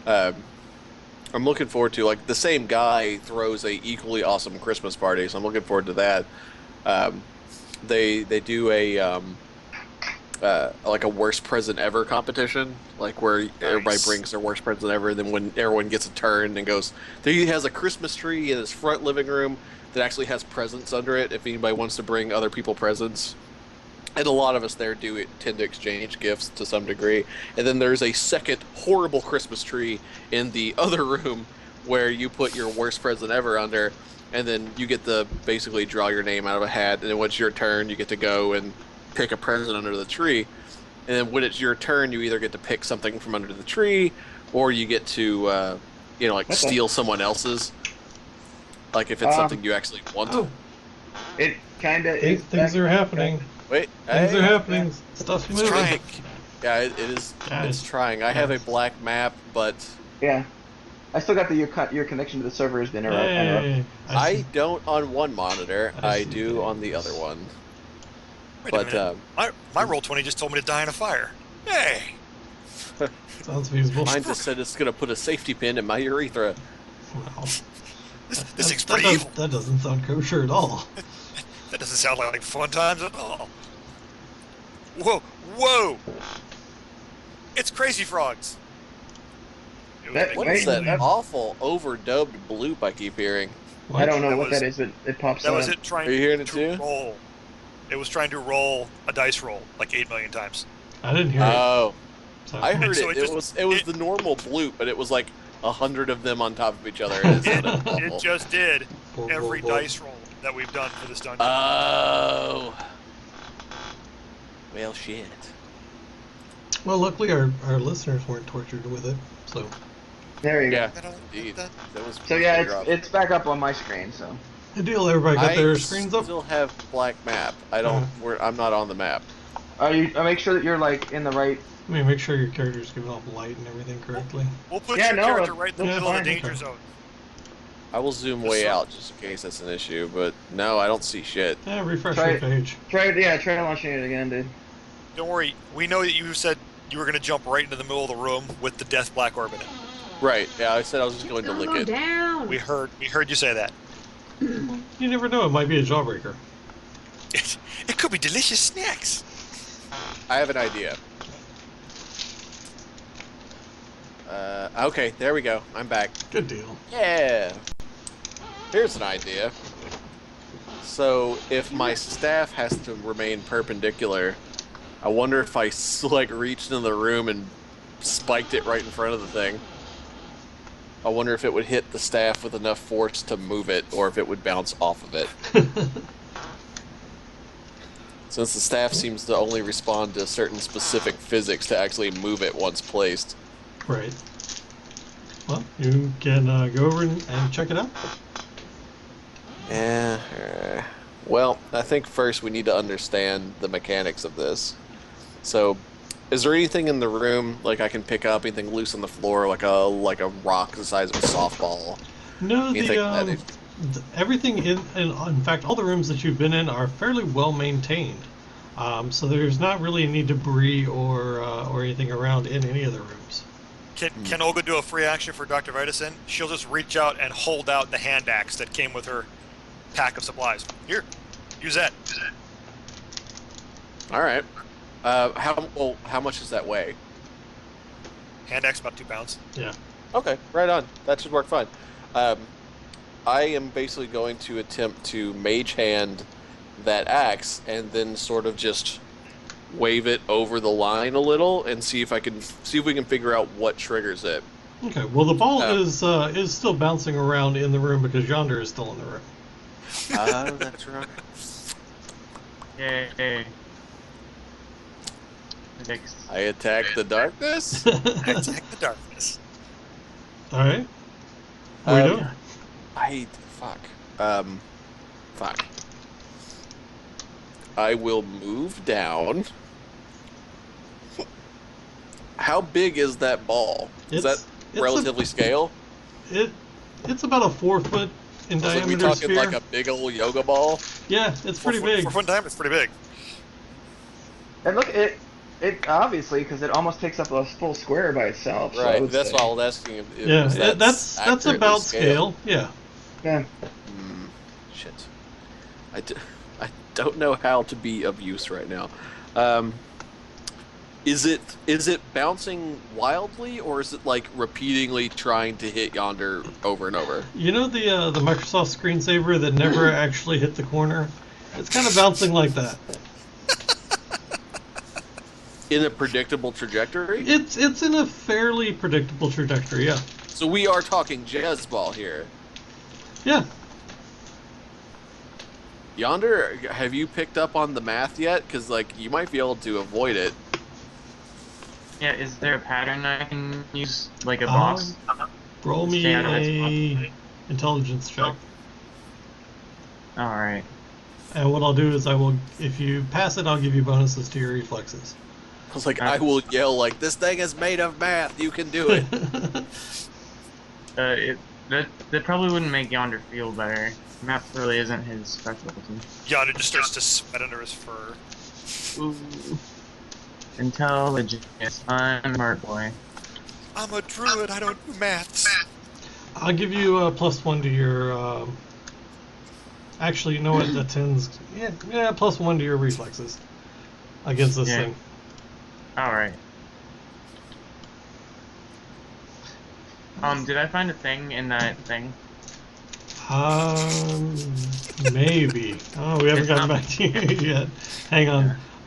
I'm looking forward to like the same guy throws a equally awesome Christmas party, so I'm looking forward to that. They do a like a worst present ever competition, like where everybody brings their worst present ever, and then when everyone gets a turn and goes, he has a Christmas tree in his front living room that actually has presents under it. If anybody wants to bring other people presents. And a lot of us there tend to exchange gifts to some degree. And then there's a second horrible Christmas tree in the other room where you put your worst present ever under, and then you get to basically draw your name out of a hat. And then when it's your turn, you get to go and pick a present under the tree. And then when it's your turn, you either get to pick something from under the tree, or you get to, Okay. steal someone else's. Like if it's something you actually want. Oh, it kind of is. things are happening. Wait, Things hey. are happening. Stuff's it's moving. trying. Yeah, it is. Guys. It's trying. I have a black map, but Yeah. I still got your connection to the server has been interrupted. Hey, I don't on one monitor. I I see do on the things. other one. Wait a But minute. My Roll20 just told me to die in a fire. Hey, Sounds feasible. mine just said it's gonna put a safety pin in my urethra. Wow. this That- seems that pretty does- evil. That doesn't sound kosher at all. That doesn't sound like fun times at all. Whoa! It's Crazy Frogs. It That- What Wait, is that that's- awful overdubbed bloop I keep hearing? I don't know That what was- that is, but it pops That up. was it trying Are you hearing it to too? roll. It was trying to roll a dice roll like 8 million times. I didn't hear it. Oh, So. I heard so it. it It just- was it- the normal bloop, but it was like 100 of them on top of each other. And it sounded awful. It just did Bull, every bull, bull. dice roll that we've done for this dungeon. Oh. Well, shit. Well, luckily our listeners weren't tortured with it. So There you go. Yeah, indeed. That was. So yeah, pretty rough. it's back up on my screen. So good deal. Everybody got I their screens up. still have black map. I don't. I'm not on the map. make sure that you're like in the right. I mean, make sure your character's giving off light and everything correctly. We'll put Yeah, your no, character right in the yeah, middle of fine, the danger okay. zone. I will zoom way out just in case that's an issue. But no, I don't see shit. Yeah, refresh Try your it. page. Try launching it again, dude. Don't worry. We know that you said you were going to jump right into the middle of the room with the death black orb in it. Right. Yeah, I said I was just going to lick it. down. We heard you say that. You never know. It might be a jawbreaker. It could be delicious snacks. I have an idea. Okay, there we go. I'm back. Good deal. Yeah. Here's an idea. So if my staff has to remain perpendicular, I wonder if I like reached into the room and spiked it right in front of the thing. I wonder if it would hit the staff with enough force to move it, or if it would bounce off of it. Since the staff seems to only respond to certain specific physics to actually move it once placed. Right. Well, you can go over and check it out. Yeah. Well, I think first we need to understand the mechanics of this. So, is there anything in the room like I can pick up, anything loose on the floor, like a rock the size of a softball? No, Anything everything in fact, all the rooms that you've been in are fairly well maintained. So there's not really any debris or anything around in any of the rooms. Can Olga do a free action for Dr. Vitison? She'll just reach out and hold out the hand axe that came with her pack of supplies. Here, use that. All right. How much does that weigh? Hand axe about 2 pounds. Yeah. Okay, right on. That should work fine. I am basically going to attempt to mage hand that axe and then sort of just wave it over the line a little and see if we can figure out what triggers it. Okay. Well, the ball is still bouncing around in the room because Yonder is still in the room. That's right. Yay. I attack the darkness. Attack the darkness. All right. What are we doing? Fuck. I will move down. How big is that ball? Is that relatively scale? It's about a 4 foot in So diameter we talking sphere. like a big old yoga ball? Yeah, it's pretty big. For fun time, it's pretty big. And look, it obviously, because it almost takes up a full square by itself. So I Right. would That's say- why I was asking if Yeah, that's accurately about scaled. scale. Yeah. Yeah. Shit. I don't know how to be of use right now. Is it bouncing wildly, or is it like repeatedly trying to hit Yonder over and over? You know the Microsoft screensaver that never actually hit the corner? It's kind of bouncing like that. In a predictable trajectory? It's in a fairly predictable trajectory, yeah. So we are talking jazz ball here. Yeah. Yonder, have you picked up on the math yet? Because like you might be able to avoid it. Yeah, is there a pattern I can use, like a box? Roll me Stay out of its a intelligence check. Alright. And what I'll do is if you pass it, I'll give you bonuses to your reflexes. I was like, I will yell like, "This thing is made of math. You can do it." That probably wouldn't make Yonder feel better. Math really isn't his specialty. Yonder just starts to sweat under his fur. Ooh. Intelligence. I'm a smart boy. I'm a druid, I don't do maths. I'll give you a +1 to your. Actually, you know what? That tends. Yeah, +1 to your reflexes against this thing. Alright. Did I find a thing in that thing? Maybe. Oh, we haven't gotten back to you yet. Hang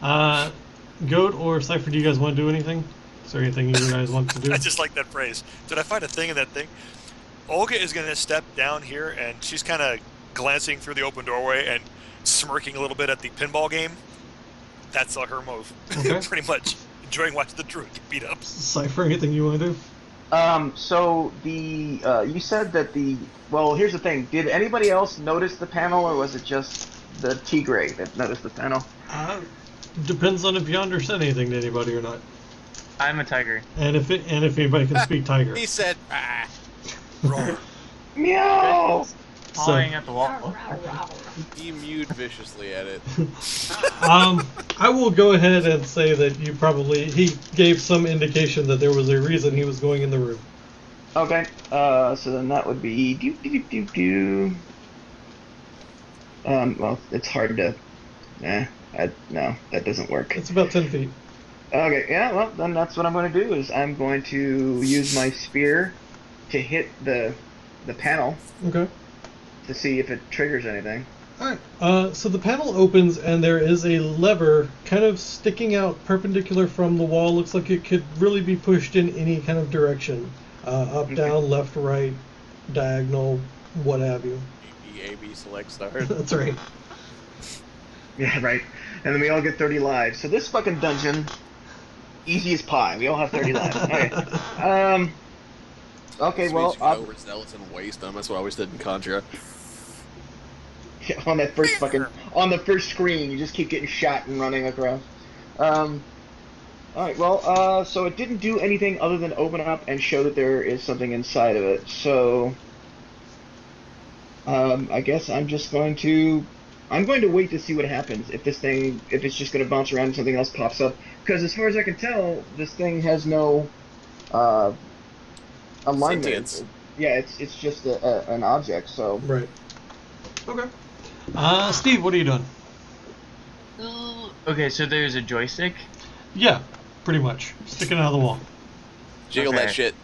on. Goat or Cypher, do you guys want to do anything? Is there anything you guys want to do? I just like that phrase. Did I find a thing in that thing? Olga is going to step down here, and she's kind of glancing through the open doorway and smirking a little bit at the pinball game. That's her move. Okay. Pretty much. Enjoying watching the druid get beat up. Cypher, anything you want to do? So you said that well, here's the thing. Did anybody else notice the panel, or was it just the Tigray that noticed the panel? Depends on if Yonder said anything to anybody or not. I'm a tiger. And if anybody can speak tiger. He said, "Ah." Roar. Meow! Pawing at the wall. He mewed viciously at it. I will go ahead and say that he gave some indication that there was a reason he was going in the room. Okay, so then that would be well, it's hard to. No, that doesn't work. It's about 10 feet. Okay, yeah, well, then that's what I'm going to do, is I'm going to use my spear to hit the panel Okay. to see if it triggers anything. Alright. So the panel opens and there is a lever kind of sticking out perpendicular from the wall. Looks like it could really be pushed in any kind of direction. Up, down, left, right, diagonal, what have you. A-B select start. That's right. Yeah, right. And then we all get 30 lives. So this fucking dungeon, easy as pie. We all have 30 lives. Okay. Okay, well, you can overzealous and waste them. That's what I always did in Contra. on that first on the first screen, you just keep getting shot and running across. Alright, well, so it didn't do anything other than open up and show that there is something inside of it. So, I guess I'm just going to I'm going to wait to see what happens if it's just going to bounce around and something else pops up. Because as far as I can tell, this thing has no alignment. Sentience. Yeah, it's just an object. So Right. Okay. Steve, what are you doing? Okay, so there's a joystick. Yeah, pretty much. Sticking out of the wall. Jiggle Okay. that shit.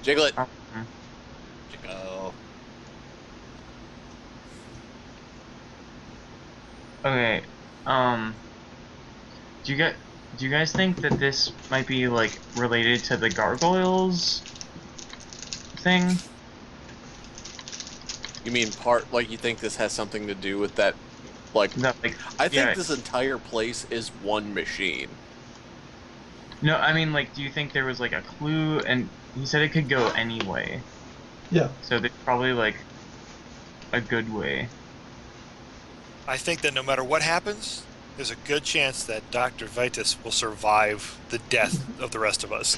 Jiggle it. Mhm. Jiggle. Okay. Do you guys think that this might be like related to the gargoyles thing? You mean part, like, you think this has something to do with that, like... That, like, I think yeah. this entire place is one machine. No, I mean, like, do you think there was like a clue? And he said it could go any way, Yeah. so there's probably like a good way. I think that no matter what happens, there's a good chance that Dr. Vitus will survive the death of the rest of us.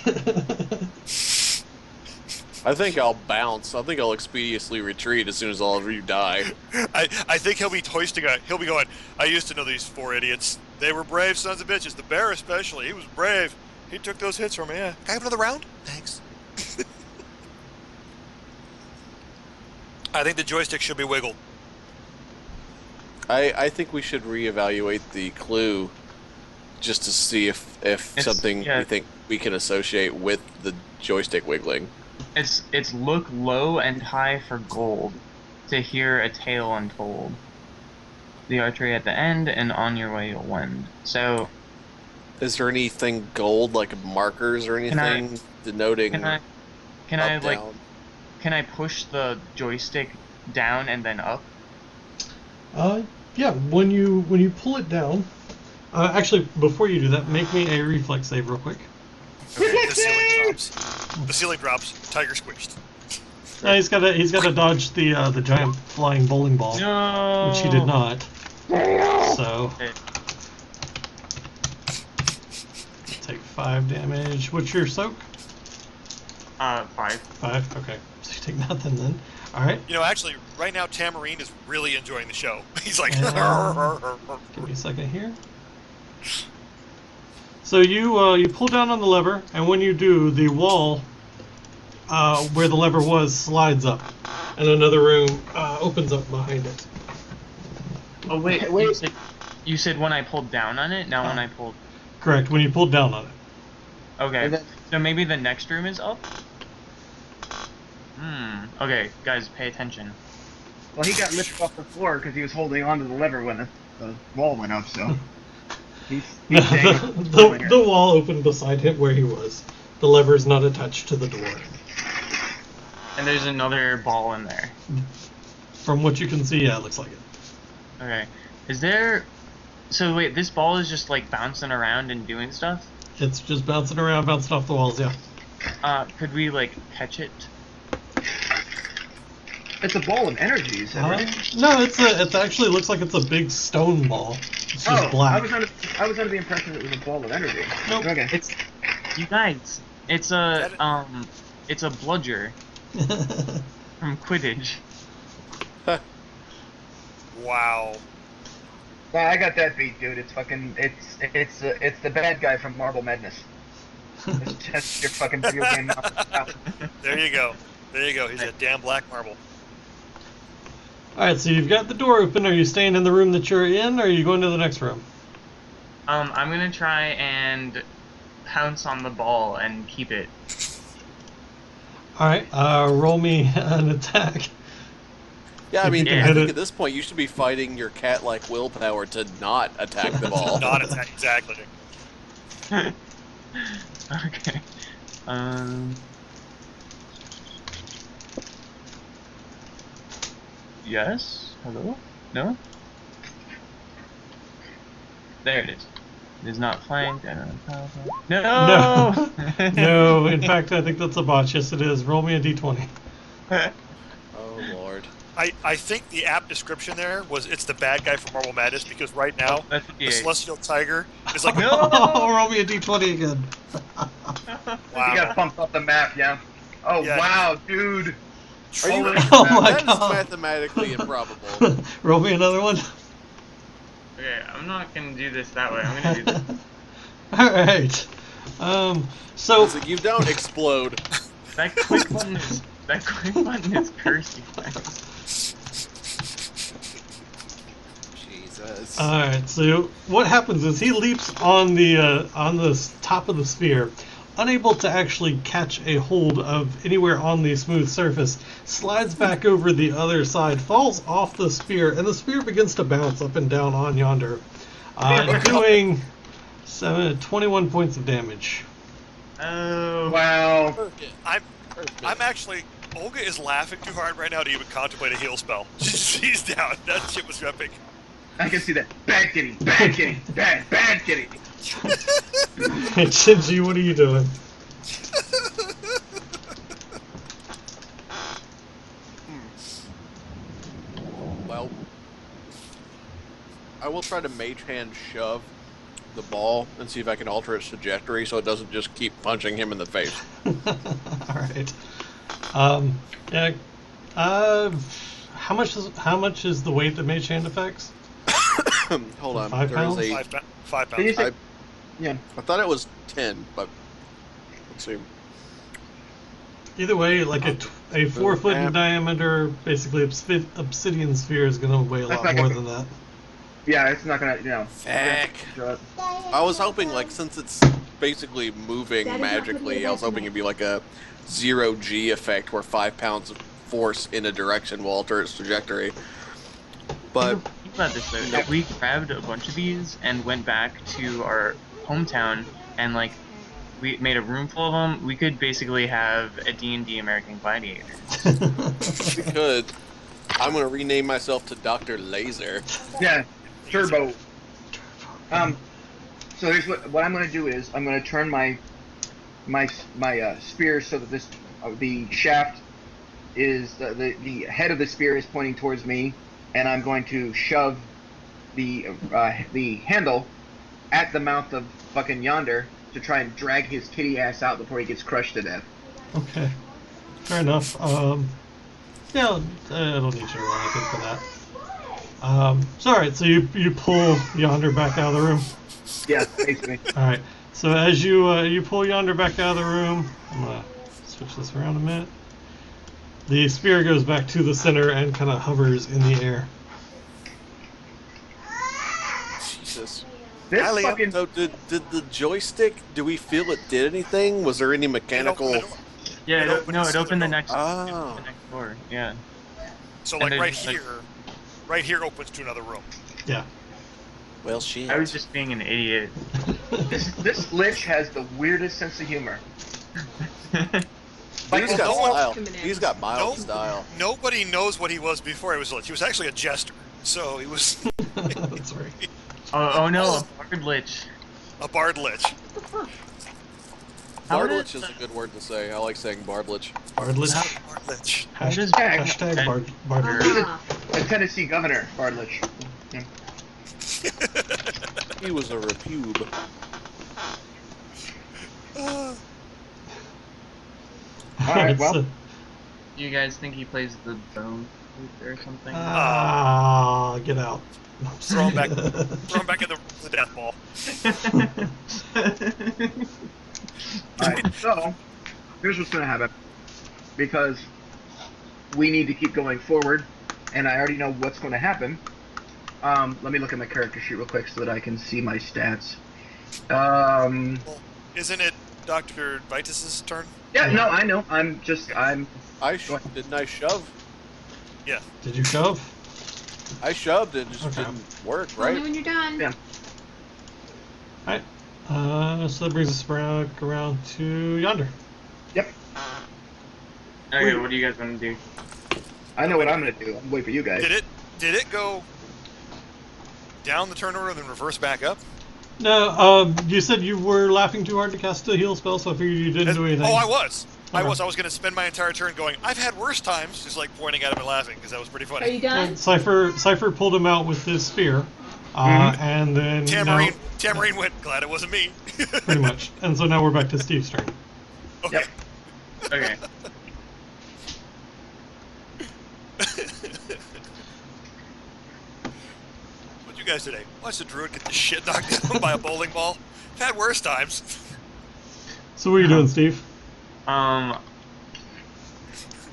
I think I'll bounce. I think I'll expeditiously retreat as soon as all of you die. I think he'll be hoisting he'll be going, I used to know these 4 idiots. They were brave sons of bitches. The bear especially. He was brave. He took those hits from me, yeah. Can I have another round? Thanks. I think the joystick should be wiggled. I think we should reevaluate the clue just to see if It's- something yeah. we think we can associate with the joystick wiggling. It's look low and high for gold, to hear a tale untold. The archery at the end, and on your way you'll wend. So Is there anything gold, like markers or Can I- anything denoting can I up, like down? can I push the joystick down and then up? Yeah. When you pull it down, actually, before you do that, make me a reflex save real quick. Okay, the ceiling drops. The ceiling drops. Tiger squished. He's got to dodge the giant flying bowling ball, No. which he did not. So Okay. take 5 damage. What's your soak? 5. 5. Okay. So you take nothing then. All right. You know, actually, right now, Tamarine is really enjoying the show. He's like, Give me a second here. So you pull down on the lever, and when you do, the wall where the lever was slides up, and another room opens up behind it. Oh wait, Wait. You said when I pulled down on it. Now when I pulled. Correct. When you pulled down on it. Okay. And then- So maybe the next room is up. Okay, guys, pay attention. Well, he got lifted off the floor because he was holding on to the lever when the wall went up. So he's The wall opened beside him where he was. The lever's not attached to the door. And there's another ball in there. From what you can see, yeah, it looks like it. Okay. Is there... So wait, this ball is just like bouncing around and doing stuff? It's just bouncing around, bouncing off the walls, yeah. Could we like catch it? It's a ball of energy, you said, right? No, it actually looks like it's a big stone ball. It's just black. I was under the impression it was a ball of energy. Nope. Okay. It's... You guys, it's a bludger from Quidditch. wow. Yeah, I got that beat, dude. It's fucking. It's the bad guy from Marble Madness. It's just your fucking video game. There you go. There you go. He's a damn black marble. Alright, so you've got the door open. Are you staying in the room that you're in, or are you going to the next room? I'm gonna try and pounce on the ball and keep it. Alright, roll me an attack. Yeah, I mean, Yeah. I think at this point you should be fighting your cat-like willpower to not attack the ball. Not exactly. Okay. Yes? Hello? No? There it is. It is not flanked. No! No. No, in fact, I think that's a botch. Yes, it is. Roll me a d20. Oh, Lord. I think the app description there was it's the bad guy from Marble Madness because right now That's the the Celestial Tiger is like, No! Roll me a d20 again. You got wow. bumped off the map, yeah. Oh Yeah. wow, dude. Are you, Holy Oh crap. my that is God. mathematically improbable. Roll me another one. Okay, I'm not gonna do this that way. I'm gonna do this. All right. So It's like, you don't explode. That quick button is cursed, you guys. Jesus. all right. So what happens is he leaps on the top of the sphere, unable to actually catch a hold of anywhere on the smooth surface, slides back over the other side, falls off the spear, and the spear begins to bounce up and down on Yonder, doing 21 points of damage. Oh. Wow. I'm actually. Olga is laughing too hard right now to even contemplate a heal spell. She's down. That shit was epic. I can see that. Bad kitty. Bad kitty. Bad kitty. Hey, Shinji, what are you doing? Well, I will try to Mage Hand shove the ball and see if I can alter its trajectory so it doesn't just keep punching him in the face. All right. Yeah. How much is the weight that Mage Hand affects? Hold on. 5 pounds? There's 5 Can you pounds. say, yeah. I thought it was 10, but let's see. Either way, like a 4 foot in diameter, basically obsidian sphere is going to weigh a That's lot not more gonna- than that. Yeah, it's not gonna, Heck. I was hoping, like, since it's basically moving magically, I was hoping it'd be like a 0G effect where 5 pounds of force in a direction will alter its trajectory. But Think about this though. If we grabbed a bunch of these and went back to our hometown and like we made a room full of them, we could basically have a D&D American Gladiator. we could. I'm gonna rename myself to Dr. Laser. Yeah, turbo. So here's what I'm gonna do is I'm gonna turn my spear so that this the shaft is the head of the spear is pointing towards me, and I'm going to shove the handle at the mouth of fucking Yonder to try and drag his kitty ass out before he gets crushed to death. Okay. Fair enough. Yeah, I don't need you to roll anything for that. So alright, so you pull Yonder back out of the room. Yeah, basically. Alright, so as you pull Yonder back out of the room, I'm gonna switch this around a minute. The spear goes back to the center and kind of hovers in the air. Jesus. This Allie, fucking so did the joystick, do we feel it did anything? Was there any mechanical... Yeah, it opened the next Oh. door. Yeah. So And like then right just, like- here, right here opens to another room. Yeah. Well, shit. I was just being an idiot. this Lich has the weirdest sense of humor. He's got no one- style. He's got mild No. style. Nobody knows what he was before he was a lich. He was actually a jester. So he was That's right. Oh no, a Bard Lich. a bard lich. How Bardlich did- is a good word to say. I like saying Bardlich. Bardlich. Bard lich. Hashtag Bard. A Tennessee governor, Bardlich. Yeah. He was a repube. Alright, well. So- Do you guys think he plays the bone flute or something? Get out. Throw him back. Throw him back in the death ball. Alright, so here's what's gonna happen. Because we need to keep going forward, and I already know what's gonna happen. Let me look at my character sheet real quick so that I can see my stats. Well, isn't it Dr. Vitus's turn? Yeah, no, I know. Didn't I shove? Yeah. Did you shove? I shoved and it just Okay. didn't work, Tell me right? when you're done. Yeah. Alright. So that brings us back around to Yonder. Okay, what do you guys want to do? I know what I'm gonna do. I'm waiting for you guys. Did it go down the turn order and then reverse back up? No, you said you were laughing too hard to cast a heal spell, so I figured you didn't do anything. Oh, I was. I Okay. was going to spend my entire turn going, I've had worse times, just like pointing at him and laughing, because that was pretty Are funny. you done? Cypher pulled him out with his spear, and then Tamarine went, glad it wasn't me. pretty much. And so now we're back to Steve's turn. Okay. Yep. Okay. Would you guys today? Watch the druid get the shit knocked down by a bowling ball. I've had worse times. So what are you doing, Steve?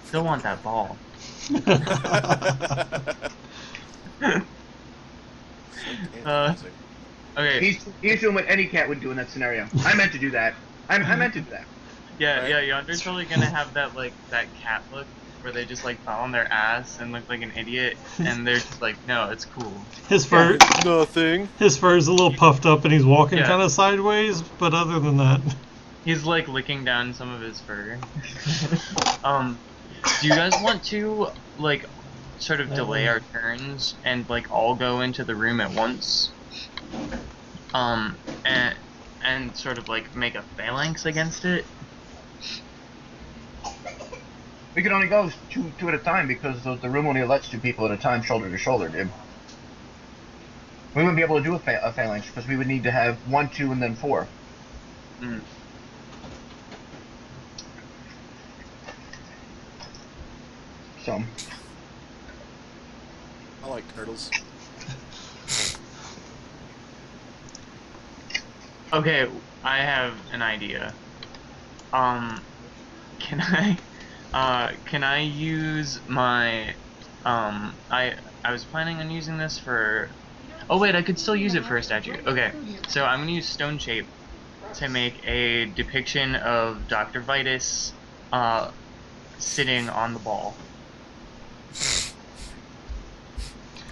Still want that ball. Okay. He's doing what any cat would do in that scenario. I meant to do that. I meant to do that. Yeah, yeah, Yonder's totally gonna have that that cat look where they just fall on their ass and look like an idiot, and they're just like, no, it's cool. His fur, Nothing. his fur is a little puffed up, and he's walking Yeah. kind of sideways. But other than that, He's licking down some of his fur. Do you guys want to sort of delay our turns and all go into the room at once? And sort of make a phalanx against it? We can only go two at a time because the room only lets 2 people at a time, shoulder to shoulder, dude. We wouldn't be able to do a phalanx because we would need to have 1, 2, and then 4. Mm. So. I like turtles. Okay, I have an idea. Can I use my I was planning on using this for. Oh wait, I could still use it for a statue. Okay, so I'm gonna use Stone Shape to make a depiction of Dr. Vitus sitting on the ball.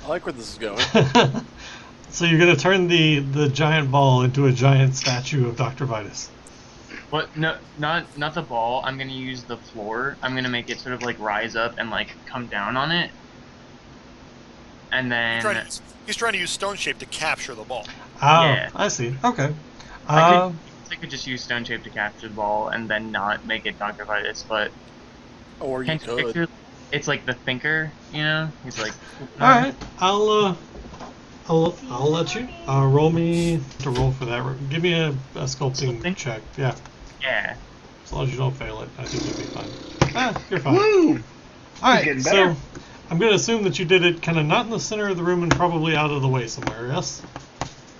I like where this is going. so you're gonna turn the giant ball into a giant statue of Dr. Vitus. What? No, not the ball. I'm gonna use the floor. I'm gonna make it sort of rise up and come down on it, and then He's trying to use Stone Shape to capture the ball. Oh, Yeah. I see. Okay. I could just use Stone Shape to capture the ball and then not make it Dr. Vitus, but Or you can't you could. picture? It's like the thinker, you know? He's like. All right. I'll let you roll me to roll for that. Give me a sculpting Sculpting? check. Yeah. Yeah. As long as you don't fail it, I think you'll be fine. You're fine. Woo! All right. getting So better. I'm gonna assume that you did it kind of not in the center of the room and probably out of the way somewhere. Yes.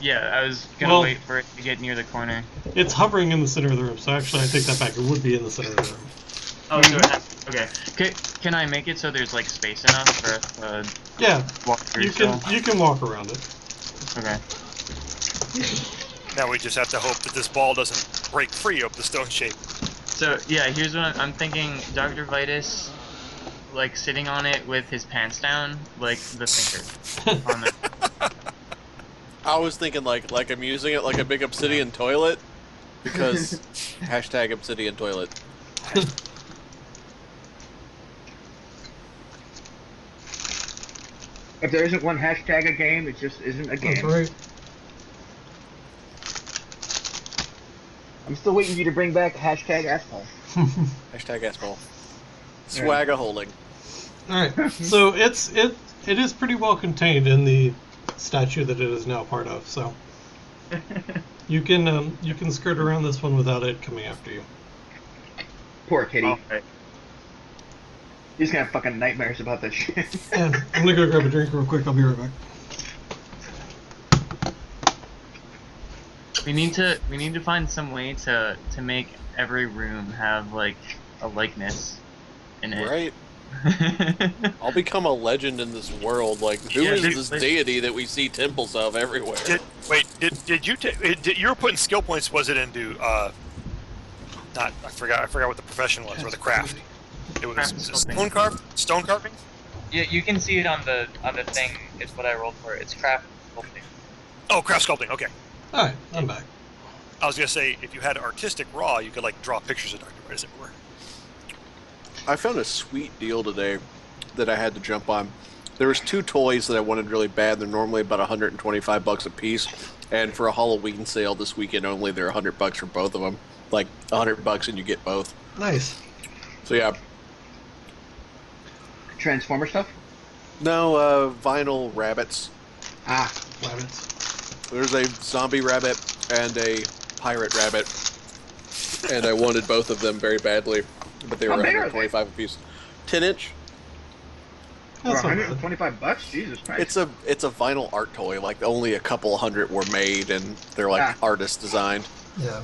Yeah, I was gonna Well- wait for it to get near the corner. It's hovering in the center of the room. So actually, I take that back. It would be in the center of the room. Oh, so it has, okay. Can I make it so there's space enough for us to Yeah. walk through? You can walk around it. Okay. Now we just have to hope that this ball doesn't break free of the Stone Shape. So yeah, here's what I'm thinking: Dr. Vitus, sitting on it with his pants down, like the thinker. On the, I was thinking like I'm using it like a big obsidian toilet because hashtag obsidian toilet. If there isn't one hashtag a game, it just isn't a game. That's right. I'm still waiting for you to bring back hashtag asshole. Hashtag asshole. Swagger holding. All right. So it is pretty well contained in the statue that it is now part of. So you can skirt around this one without it coming after you. Poor kitty. okay. He's gonna have fucking nightmares about that shit. And I'm gonna go grab a drink real quick. I'll be right back. We need to find some way to make every room have a likeness in it. Right? I'll become a legend in this world. Who Yeah, is dude, this like- deity that we see temples of everywhere? Did you you were putting skill points? Was it into I forgot what the profession was or the craft. It was Craft stone carving. Yeah, you can see it on the thing. Is what I rolled for. It's craft sculpting. Oh, craft sculpting. Okay. All right, I'm back. I was gonna say if you had artistic raw, you could draw pictures of Dr. Vitus everywhere. I found a sweet deal today that I had to jump on. There was 2 toys that I wanted really bad. They're normally about $125 a piece, and for a Halloween sale this weekend only, they're $100 for both of them. $100 and you get both. Nice. So yeah. Transformer stuff? No, vinyl rabbits. Ah. Rabbits. There's a zombie rabbit and a pirate rabbit, and I wanted both of them very badly, but they were How big are they? $125 a piece. 10-inch. For That's not bad. $125? Jesus Christ. It's a vinyl art toy. Like only a couple hundred were made, and they're like artist designed. Yeah.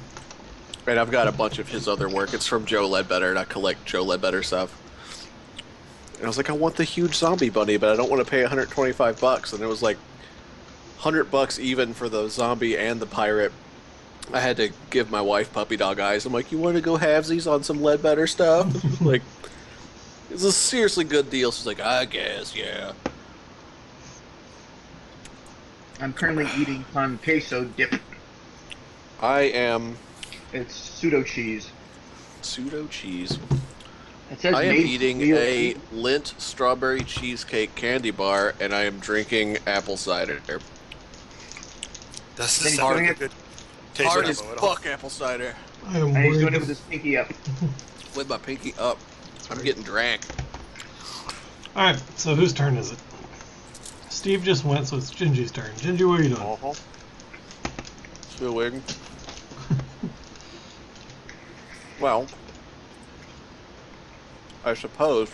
And I've got a bunch of his other work. It's from Joe Ledbetter, and I collect Joe Ledbetter stuff. And I was like, I want the huge zombie bunny, but I don't want to pay $125. And it was like $100 even for the zombie and the pirate. I had to give my wife puppy dog eyes. I'm like, you want to go halvesies on some Ledbetter stuff? Like, it's a seriously good deal. She's like, I guess, yeah. I'm currently eating on queso dip. I am It's pseudo cheese. pseudo cheese. It says I am made eating real a cheese. Lindt strawberry cheesecake candy bar, and I am drinking apple cider. Does Then this he's sound doing like a good taste Hard as combo at all? fuck apple cider. I am And he's doing worried. it with his pinky up. With my pinky up. I'm getting drank. Alright, so whose turn is it? Steve just went, so it's Gingy's turn. Gingy, what are you doing? Uh-huh. Chewing. Well, I suppose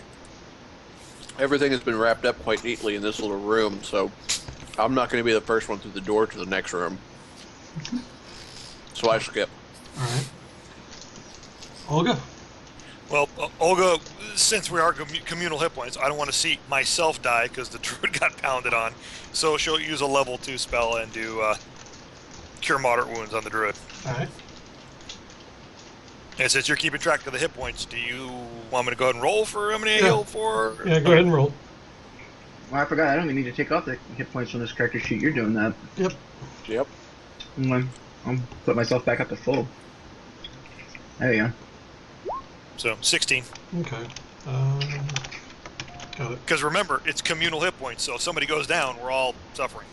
everything has been wrapped up quite neatly in this little room, so I'm not going to be the first one through the door to the next room. So I skip. Alright. Olga? Well, Olga, since we are communal hit points, I don't want to see myself die because the druid got pounded on. So she'll use a level 2 spell and do cure moderate wounds on the druid. Alright. And since you're keeping track of the hit points, do you want me to go ahead and roll for how many I heal for? Yeah, go ahead and roll. Well, I forgot. I don't even need to take off the hit points from this character sheet. You're doing that. Yep. Yep. I'll put myself back up to full. There you go. So 16. Okay. Got it. Because remember, it's communal hit points, so if somebody goes down, we're all suffering.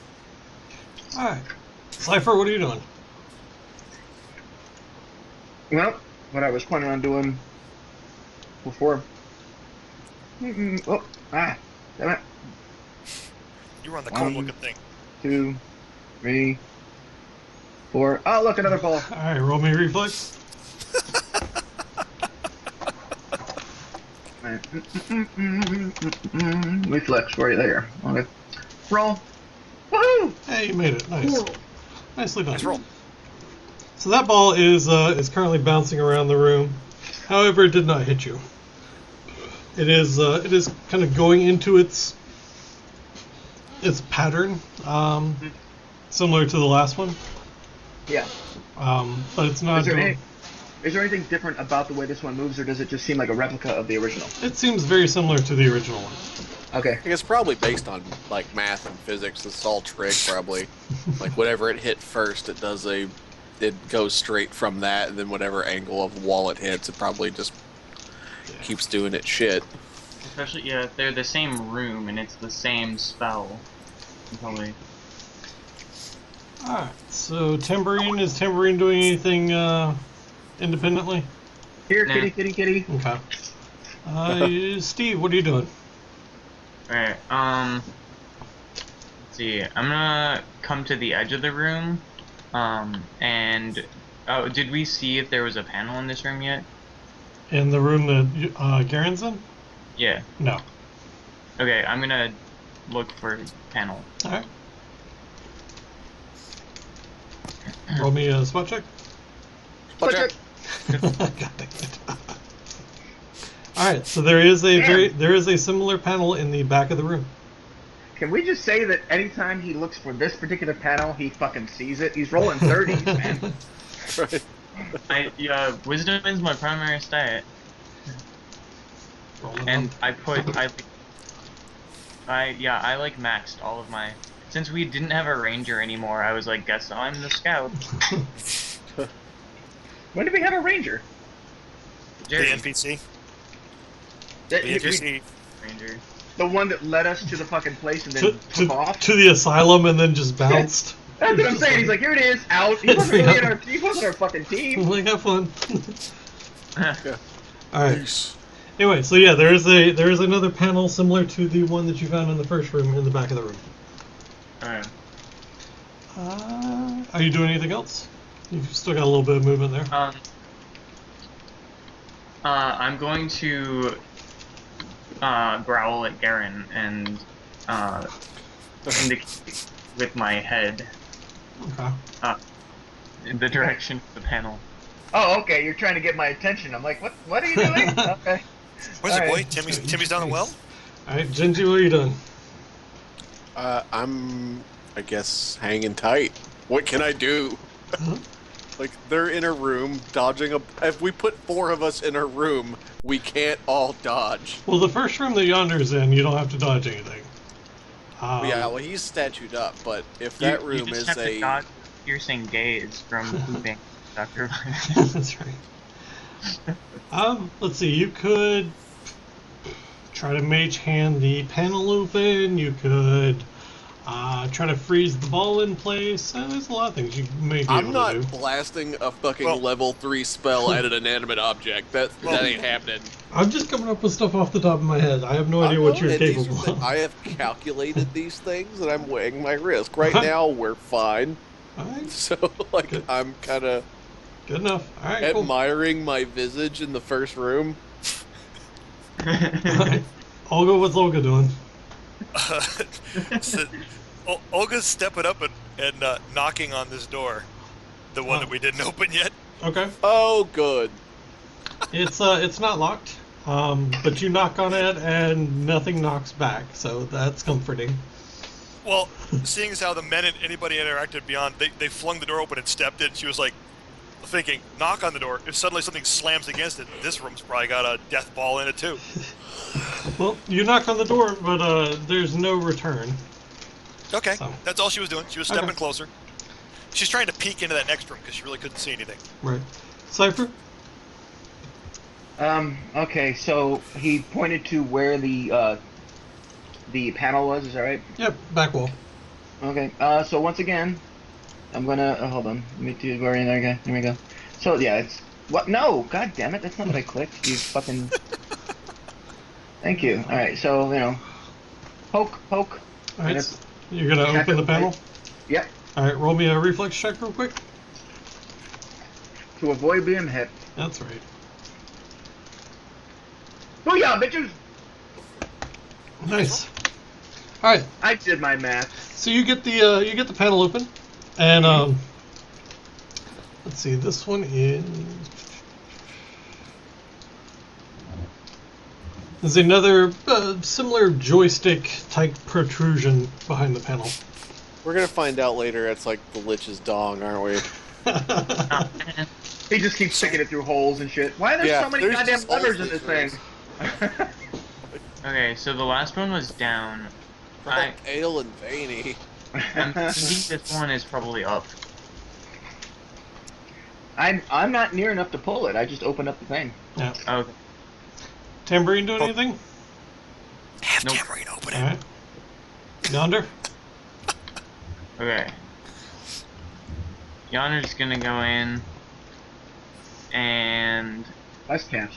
Alright. Cypher, what are you doing? Well, what I was planning on doing before. Damn it. You were on the cold looking thing. 2, 3, 4. Oh, look, another ball. Alright, roll me reflex. Reflex right there. Okay. Roll. Woohoo! Hey, you made it. Nice. Cool. Nicely done. Nice roll. So that ball is currently bouncing around the room. However, it did not hit you. It is kind of going into its pattern, similar to the last one. Yeah. But it's not. Is there anything different about the way this one moves, or does it just seem like a replica of the original? It seems very similar to the original one. Okay. I think it's probably based on like math and physics. It's all trig, probably. Like whatever it hit first, it goes straight from that, and then whatever angle of the wall it hits, it probably just keeps doing its shit. Especially, yeah, if they're the same room and it's the same spell. Probably. Alright, so Tambourine, is Tambourine doing anything independently? Here, Nah. kitty, kitty. Okay. Steve, what are you doing? Alright, let's see, I'm gonna come to the edge of the room, and, oh, did we see if there was a panel in this room yet? In the room that Garen's in? Yeah. No. Okay, I'm gonna look for panel. Alright. Roll me a spot check. Okay. God dang it. Alright, so there is a similar panel in the back of the room. Can we just say that anytime he looks for this particular panel, he fucking sees it? He's rolling 30s, man. Right. Wisdom is my primary stat, Rolling and up. I like maxed all of my. Since we didn't have a ranger anymore, I was like, guess I'm the scout. When did we have a ranger? Jerry, The NPC. That- The NPC. ranger. The one that led us to the fucking place and then took off? to the asylum and then just bounced. That's what I'm saying. He's like, here it is, out. He wasn't really he wasn't our fucking team. Like, have fun. Alright. Anyway, so yeah, there is another panel similar to the one that you found in the first room in the back of the room. Alright. Are you doing anything else? You've still got a little bit of movement there. I'm going to growl at Garen and indicate with my head Okay. in the direction of the panel. Oh, okay. You're trying to get my attention. I'm like, what are you doing? Okay. Where's All the boy? right. Timmy's down the well? All right, Genji, what are you doing? I'm, I guess, hanging tight. What can I do? Huh? Like, they're in a room dodging a. If we put 4 of us in a room, we can't all dodge. Well, the first room that Yonder's in, you don't have to dodge anything. Yeah, well, he's statued up, but if that you room just is have to a. dodge piercing gaze from moving Dr. That's right. Let's see. You could try to mage hand the panel open. You could try to freeze the ball in place. There's a lot of things you may be I'm able not to do. blasting a fucking Well- level 3 spell at an inanimate object. That ain't happening. I'm just coming up with stuff off the top of my head. I have no idea I what know, you're and these capable are thi- of. I have calculated these things, and I'm weighing my risk. Right Okay. now, we're fine. All right, So, like, Good. I'm kind of good enough. All right, cool. admiring my visage in the first room. All right. Olga, what's Olga doing? So, Olga's stepping up and knocking on this door, the one that we didn't open yet. Okay. Oh, good. It's not locked, but you knock on it and nothing knocks back, so that's comforting. Well, seeing as how the men and anybody interacted beyond, they flung the door open and stepped in. She was like, thinking, knock on the door. If suddenly something slams against it, this room's probably got a death ball in it too. Well, you knock on the door, but there's no return. Okay, Oh. that's all she was doing. She was stepping Okay. closer. She's trying to peek into that next room because she really couldn't see anything. Right. Cypher? Okay, so he pointed to where the panel was. Is that right? Yep, back wall. Okay. So once again, I'm gonna hold on. Let me do go in there again. There we go. So yeah, it's what? No, god damn it! That's not what I clicked. You fucking. Thank you. All right. So poke. All right, And so you're gonna check open the it, panel? Yep. All right, roll me a reflex check real quick. To avoid being hit. That's right. Booyah, bitches! Nice. All right, I did my math. so you get the panel open, and let's see, this one is. There's another similar joystick type protrusion behind the panel. We're gonna find out later it's like the Lich's dong, aren't we? Oh, man. He just keeps sticking it through holes and shit. Why are there Yeah, so many there's goddamn just holes levers in in this things. thing? Okay, so the last one was down. I- Ale and veiny. I'm thinking this one is probably up. I'm not near enough to pull it. I just opened up the thing. Yeah. Okay. Tambourine doing anything? Have Nope. Tambourine open All it. right. Yonder. Okay. Yonder's gonna go in and Nice catch.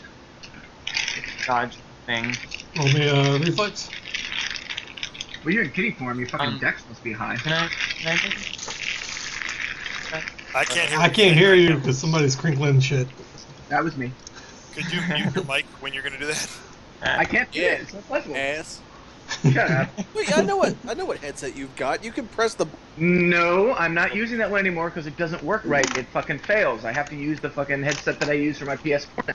dodge thing. Roll me a reflex. Well, you're in kitty form. Your fucking dex must be high. Can I take it? I can't hear. I can't hear you because somebody's crinkling shit. That was me. Could you mute your mic when you're gonna do that? I can't do Yeah. it. It's not possible. Ass. Shut up. Wait, I know what headset you've got. You can press the. No, I'm not using that one anymore because it doesn't work right. It fucking fails. I have to use the fucking headset that I use for my PS4 now.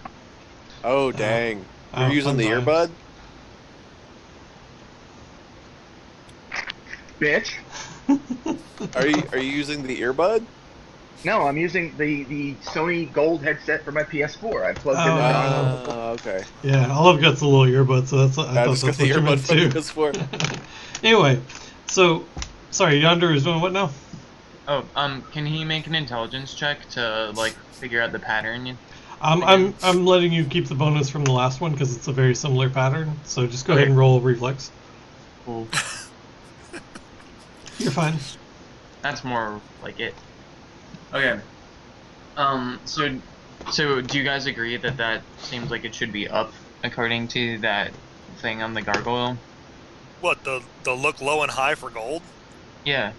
Oh dang! Oh, You're using fun the times. earbud. Bitch. Are you using the earbud? No, I'm using the Sony Gold headset for my PS4. I plugged in the Oh. dongle. Okay. Yeah, Olive got the little earbud, so that's I I thought just that's got the what you meant earbud from too. PS4. Anyway, so sorry, Yonder is doing what now? Oh, can he make an intelligence check to like figure out the pattern? I'm letting you keep the bonus from the last one because it's a very similar pattern. So just go ahead and roll reflex. Cool. You're fine. That's more like it. Okay. So do you guys agree that that seems like it should be up according to that thing on the gargoyle? What, the look low and high for gold? Yeah.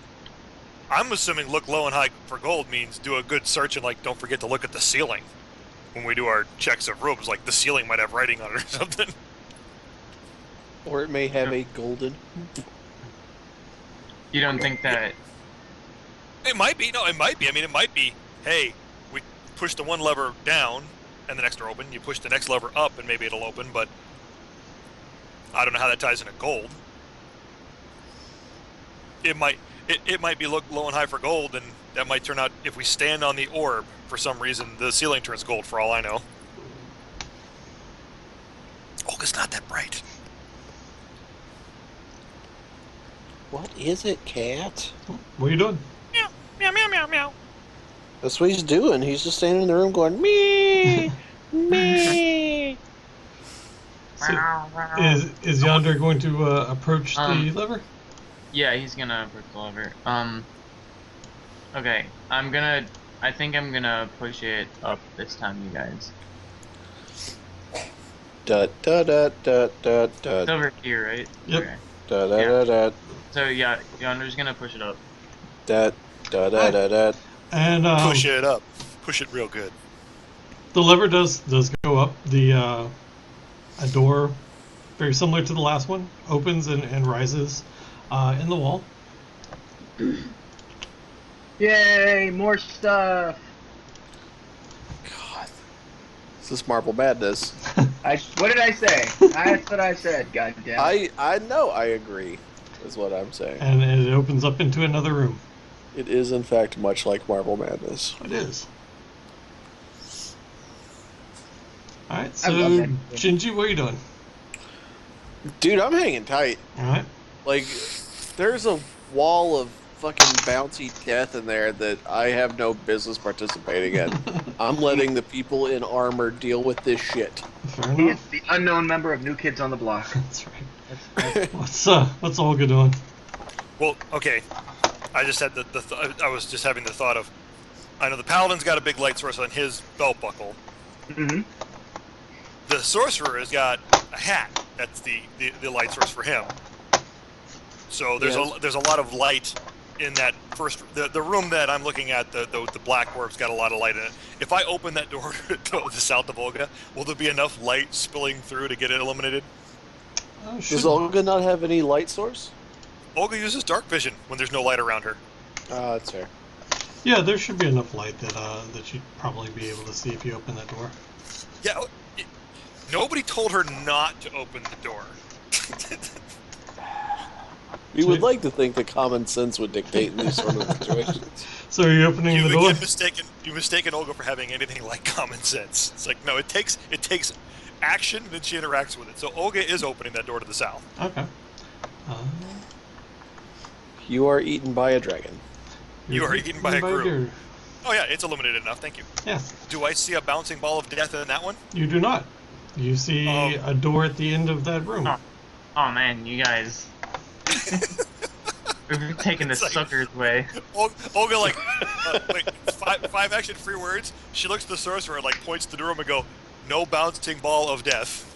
I'm assuming look low and high for gold means do a good search and like don't forget to look at the ceiling when we do our checks of rooms. Like the ceiling might have writing on it or something. Or it may have a golden. You don't think that? It might be. No, it might be. I mean, it might be. Hey, we push the one lever down, and the next door open. You push the next lever up, and maybe it'll open. But I don't know how that ties into gold. It might. It might be low and high for gold, and that might turn out if we stand on the orb for some reason, the ceiling turns gold. For all I know. Olga's not that bright. What is it, cat? What are you doing? Meow, meow, meow, meow, meow. That's what he's doing. He's just standing in the room going, me, me. So, is Yonder going to approach the lever? Yeah, he's gonna approach the lever. Okay, I think I'm gonna push it up this time, you guys. Da da da da da It's da. over here, right? Yep. Okay. Da da da da. So yeah, Yonder's gonna push it up. Da da da da da. And Push it up. Push it real good. the lever does go up. The a door, very similar to the last one, opens and rises in the wall. Yay, more stuff. God. This is Marble Madness. What did I say? That's what I said, goddamn. I know I agree, is what I'm saying. And it opens up into another room. It is, in fact, much like Marble Madness. It is. Alright, I so love that. Shinji, what are you doing? Dude, I'm hanging tight. Alright. Like, there's a wall of fucking bouncy death in there that I have no business participating in. I'm letting the people in armor deal with this shit. Fair He is enough. the unknown member of New Kids on the Block. That's right. That's What's Olga doing? Well, okay. I just had I was just having the thought of, I know the paladin's got a big light source on his belt buckle. mm-hmm. The sorcerer has got a hat. That's the light source for him. So there's Yes. there's a lot of light in that first the room that I'm looking at. The black orb's got a lot of light in it. If I open that door to the south of Olga, will there be enough light spilling through to get it illuminated? Does Olga not have any light source? Olga uses dark vision when there's no light around her. That's fair. Yeah, there should be enough light that you'd probably be able to see if you open that door. Yeah. Nobody told her not to open the door. We would like to think that common sense would dictate in these sort of situations. So are you opening the door? You mistaken Olga for having anything like common sense. It's like, no, it takes action, and then she interacts with it. So Olga is opening that door to the south. Okay. You are eaten by a dragon. You are eaten by a group. deer. Oh yeah, it's illuminated enough. Thank you. Yes. Do I see a bouncing ball of death in that one? You do not. You see Oh. a door at the end of that room. Oh. Oh man, you guys. We've taken the It's like- sucker's way. Olga like, wait, five action free words. She looks at the sorcerer and like points to the room and go, "No bouncing ball of death."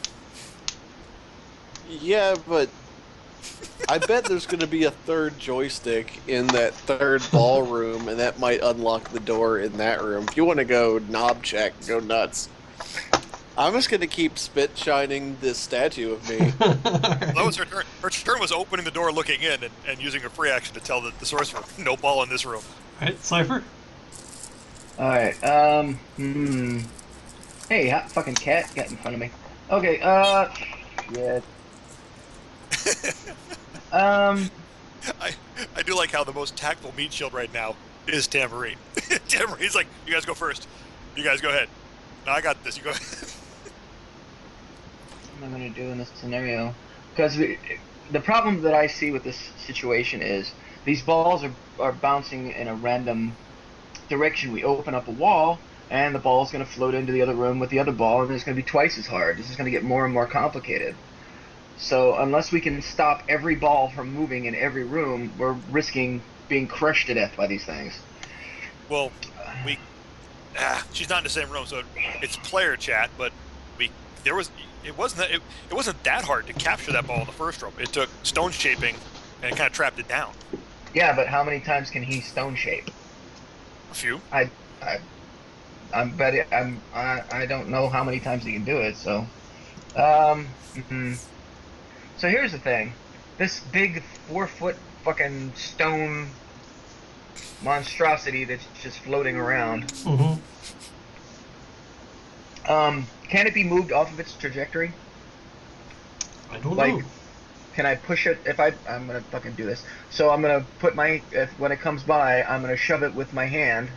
Yeah, but I bet there's going to be a third joystick in that third ballroom, and that might unlock the door in that room. If you want to go knob check, go nuts. I'm just going to keep spit shining this statue of me. That was her turn. Her turn was opening the door, looking in, and using her free action to tell the sorcerer, "No ball in this room." Alright, Cypher? Alright, Hey, hot fucking cat got in front of me. Okay, yeah. I do like how the most tactful meat shield right now is Tambourine. Tambourine's like, "You guys go first. You guys go ahead. No, I got this. You go ahead." What am I going to do in this scenario? Because the problem that I see with this situation is these balls are bouncing in a random direction. We open up a wall, and the ball's going to float into the other room with the other ball, and it's going to be twice as hard. This is going to get more and more complicated. So unless we can stop every ball from moving in every room, we're risking being crushed to death by these things. Well, she's not in the same room, so it's player chat. But it wasn't that hard to capture that ball in the first room. It took stone shaping, and it kind of trapped it down. Yeah, but how many times can he stone shape? A few. I don't know how many times he can do it. So, So here's the thing. This big 4-foot fucking stone monstrosity that's just floating around. Mm-hmm. Can it be moved off of its trajectory? I don't Like, know. can I push it? I'm gonna fucking do this. So I'm gonna put when it comes by, I'm gonna shove it with my hand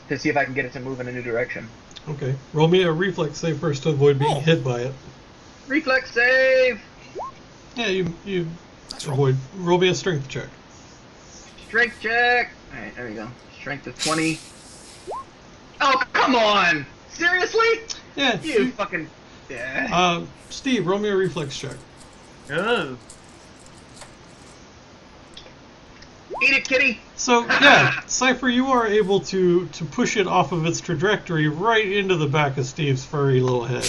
to see if I can get it to move in a new direction. Okay. Roll me a reflex save first to avoid being hit by it. Reflex save! Yeah, you Nice avoid. Roll me a strength check. Strength check! Alright, there we go. Strength of 20. Oh, come on! Seriously? Yeah. You fucking... Yeah. Steve, roll me a reflex check. Oh. Eat it, kitty! So yeah, Cypher, you are able to push it off of its trajectory right into the back of Steve's furry little head.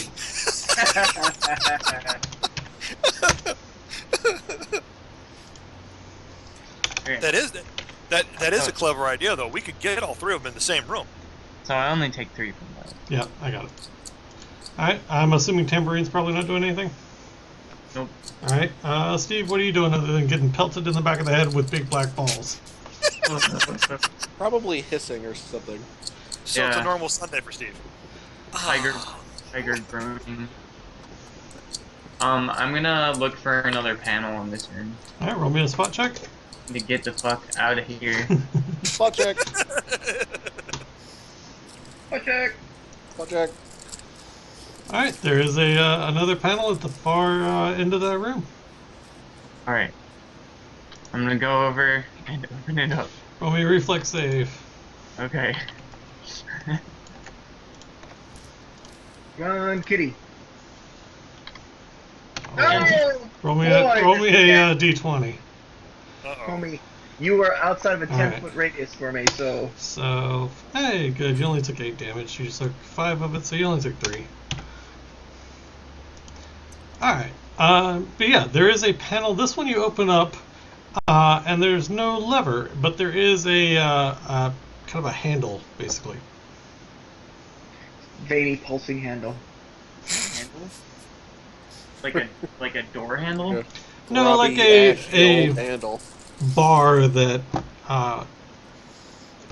That is a clever idea, though. We could get all three of them in the same room. So I only take 3 from that. Yeah, I got it. Alright, I'm assuming Tamburine's probably not doing anything? Nope. Alright, Steve, what are you doing other than getting pelted in the back of the head with big black balls? Probably hissing or something. So it's a Yeah. normal Sunday for Steve. Tiger groaning. I'm gonna look for another panel in this room Alright, roll me a spot check. to get the fuck out of here. Spot check. Spot check! Spot check. Alright, there is a another panel at the far end of that room. Alright. I'm gonna go over and open it up. Roll me a reflex save. Okay. Run, kitty. Oh, roll me boy, a d20. Uh-oh. Homie, you were outside of a 10-foot Alright. radius for me, so... So, hey, good. You only took 8 damage. You just took 5 of it, so you only took 3. Alright. But yeah, there is a panel. This one you open up, and there's no lever, but there is a kind of a handle, basically. Veiny pulsing handle. Handle? Like a door handle? Yeah. No, like Robbie a Ashfield handle. bar that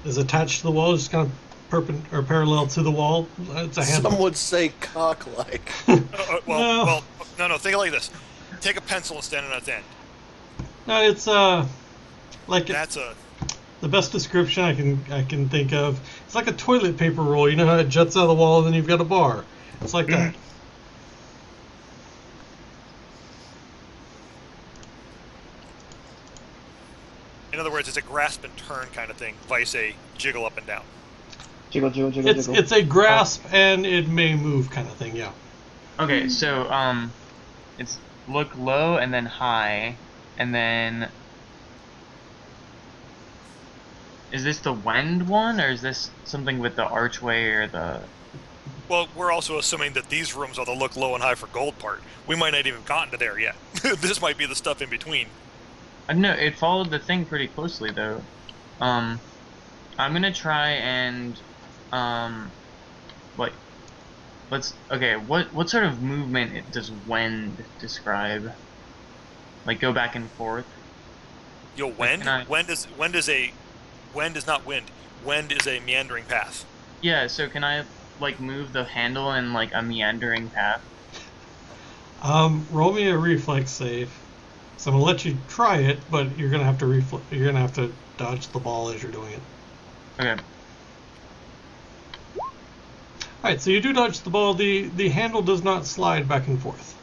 is attached to the wall, just kind of parallel to the wall. It's a handle. Some would say cock-like. No. Think of it like this. Take a pencil and stand it on its end. No, it's like That's a... the best description I can think of. It's like a toilet paper roll. You know how it juts out of the wall, and then you've got a bar. It's like that. In other words, it's a grasp and turn kind of thing, vice a jiggle up and down. Jiggle, jiggle, jiggle, It's jiggle. it's a grasp and it may move kind of thing. Yeah. Okay, so it's look low and then high, and then is this the Wend one, or is this something with the archway or the? Well, we're also assuming that these rooms are the look low and high for gold part. We might not even gotten to there yet. This might be the stuff in between. I don't know. It followed the thing pretty closely though. I'm gonna try and like what sort of movement does Wend describe? Like go back and forth? Yo, Wend? Can I- Wend is not wind. Wend is a meandering path. Yeah, so can I like move the handle in like a meandering path? Roll me a reflex save. So I'm gonna let you try it, but you're gonna have to dodge the ball as you're doing it. Okay. Alright, so you do dodge the ball. The handle does not slide back and forth.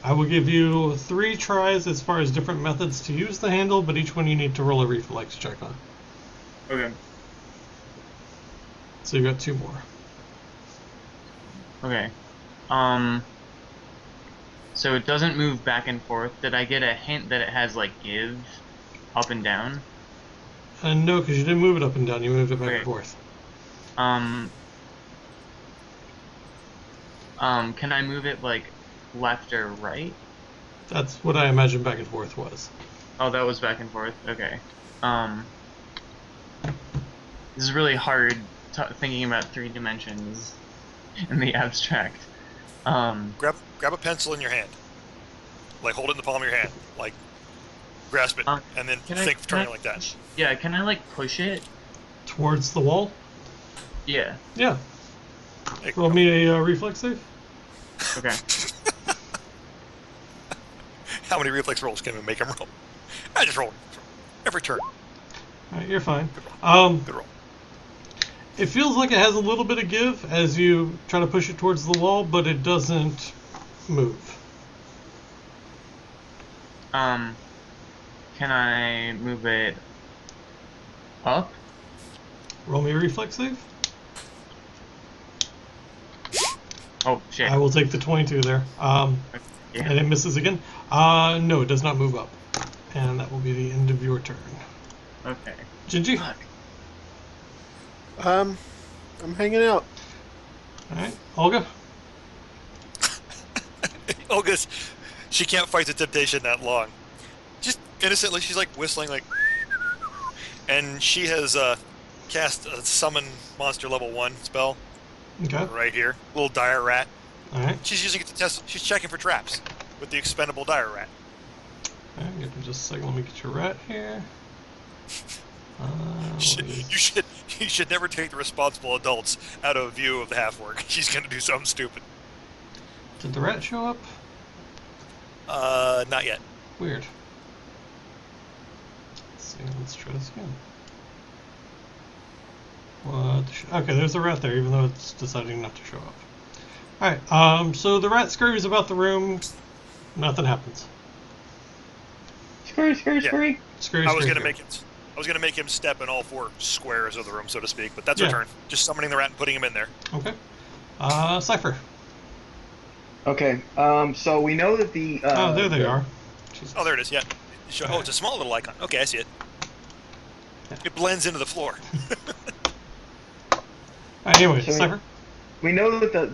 I will give you 3 tries as far as different methods to use the handle, but each one you need to roll a reflex check on. Okay. So you've got 2 more. Okay. So it doesn't move back and forth. Did I get a hint that it has like give up and down? No, because you didn't move it up and down, you moved it back Okay. and forth. Can I move it like left or right? That's what I imagine back and forth was. Oh, that was back and forth. Okay. This is really hard thinking about 3 dimensions in the abstract. Grab a pencil in your hand. Like hold it in the palm of your hand. Like grasp it, and then think of turning like that. Yeah, can I like push it towards the wall? Yeah. Yeah. Roll me a reflex save. Okay. How many reflex rolls can we make him roll? I just roll every turn. All right, you're fine. Good roll. It feels like it has a little bit of give as you try to push it towards the wall, but it doesn't move. Can I move it up? Roll me a reflex save. Oh shit. I will take the 22 there. Yeah. And it misses again. No, it does not move up. And that will be the end of your turn. Okay. Gingy? Fuck. I'm hanging out. Alright. Olga? Olga's, she can't fight the temptation that long. Just innocently, she's like whistling, like, and she has cast a summon monster level 1 spell. Okay. Right here, little dire rat. Alright. She's using it to test. She's checking for traps with the expendable dire rat. Alright, give me just a second. Let me get your rat here. You should never take the responsible adults out of view of the half orc. She's gonna do something stupid. Did the rat show up? Not yet. Weird. Let's see. Let's try this again. What? Okay, there's a rat there, even though it's deciding not to show up. Alright, so the rat scurries about the room. Nothing happens. Scurry. I was gonna make him step in all 4 squares of the room, so to speak, but that's her turn. Just summoning the rat and putting him in there. Okay. Cypher. Okay, so we know that the... oh, there they are. Jesus. Oh, there it is, yeah. Oh, it's a small little icon. Okay, I see it. Yeah. It blends into the floor. Anyway, So Cypher. we know that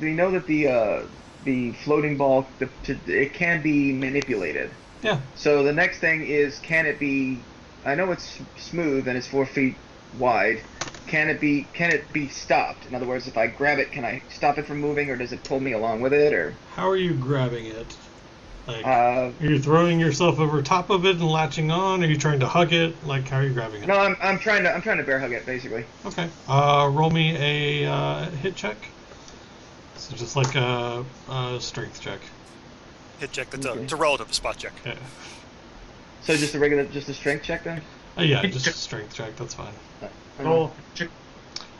the floating ball, it can be manipulated. Yeah. So the next thing is, can it be... I know it's smooth and it's 4 feet wide. Can it be stopped? In other words, if I grab it, can I stop it from moving, or does it pull me along with it, or? How are you grabbing it? Like, are you throwing yourself over top of it and latching on? Are you trying to hug it? Like, how are you grabbing it? No, I'm trying to bear hug it, basically. Okay. Roll me a hit check. So just like a strength check. Hit check. That's it's a relative spot check. Yeah. So just a strength check then? Yeah, just a strength check. That's fine. Oh,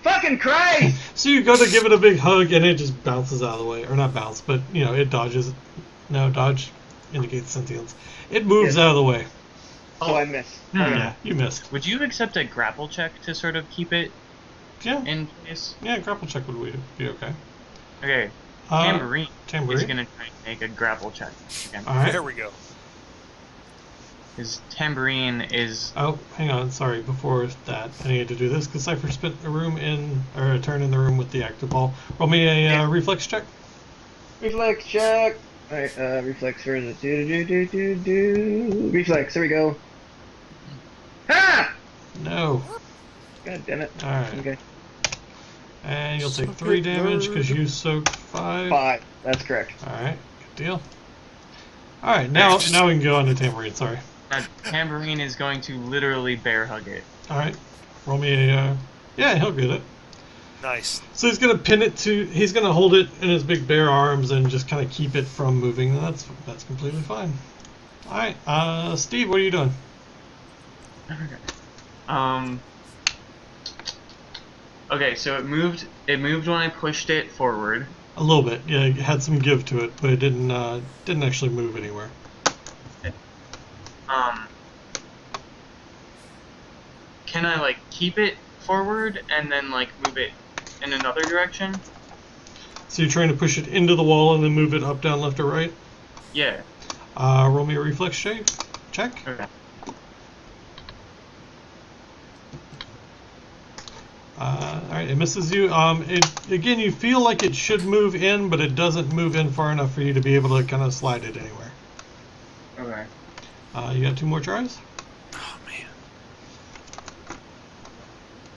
Fucking Christ! So you go to give it a big hug and it just bounces out of the way, or not bounce, but it dodges. No, dodge indicates sentience. It moves out of the way. Oh, I missed. Yeah, you missed. Would you accept a grapple check to sort of keep it in place? Yeah, grapple check would be okay. Okay. Tambourine is gonna try and make a grapple check again. All right. There we go. His tambourine is... Oh, hang on. Sorry. Before that, I need to do this because Cypher spent a turn in the room with the active ball. Roll me a reflex check. Reflex check. All right. Reflex. Where is it? Do. Reflex. There we go. Ha! No. God damn it. All right. Okay. And you'll take 3 damage because you soaked 5. 5. That's correct. All right. Good deal. All right. Now we can go on to tambourine. Sorry. Tambourine is going to literally bear hug it. All right. Roll me a. Yeah, he'll get it. Nice. So he's gonna pin it to. He's gonna hold it in his big bare arms and just kind of keep it from moving. That's completely fine. All right. Steve, what are you doing? Okay, so it moved when I pushed it forward. A little bit. Yeah, it had some give to it, but it didn't actually move anywhere. Can I like keep it forward and then like move it in another direction? So you're trying to push it into the wall and then move it up, down, left, or right? Yeah. Roll me a reflex check. Okay. Alright, it misses you. Again, you feel like it should move in, but it doesn't move in far enough for you to be able to kind of slide it anywhere. Okay. You got 2 more tries? Oh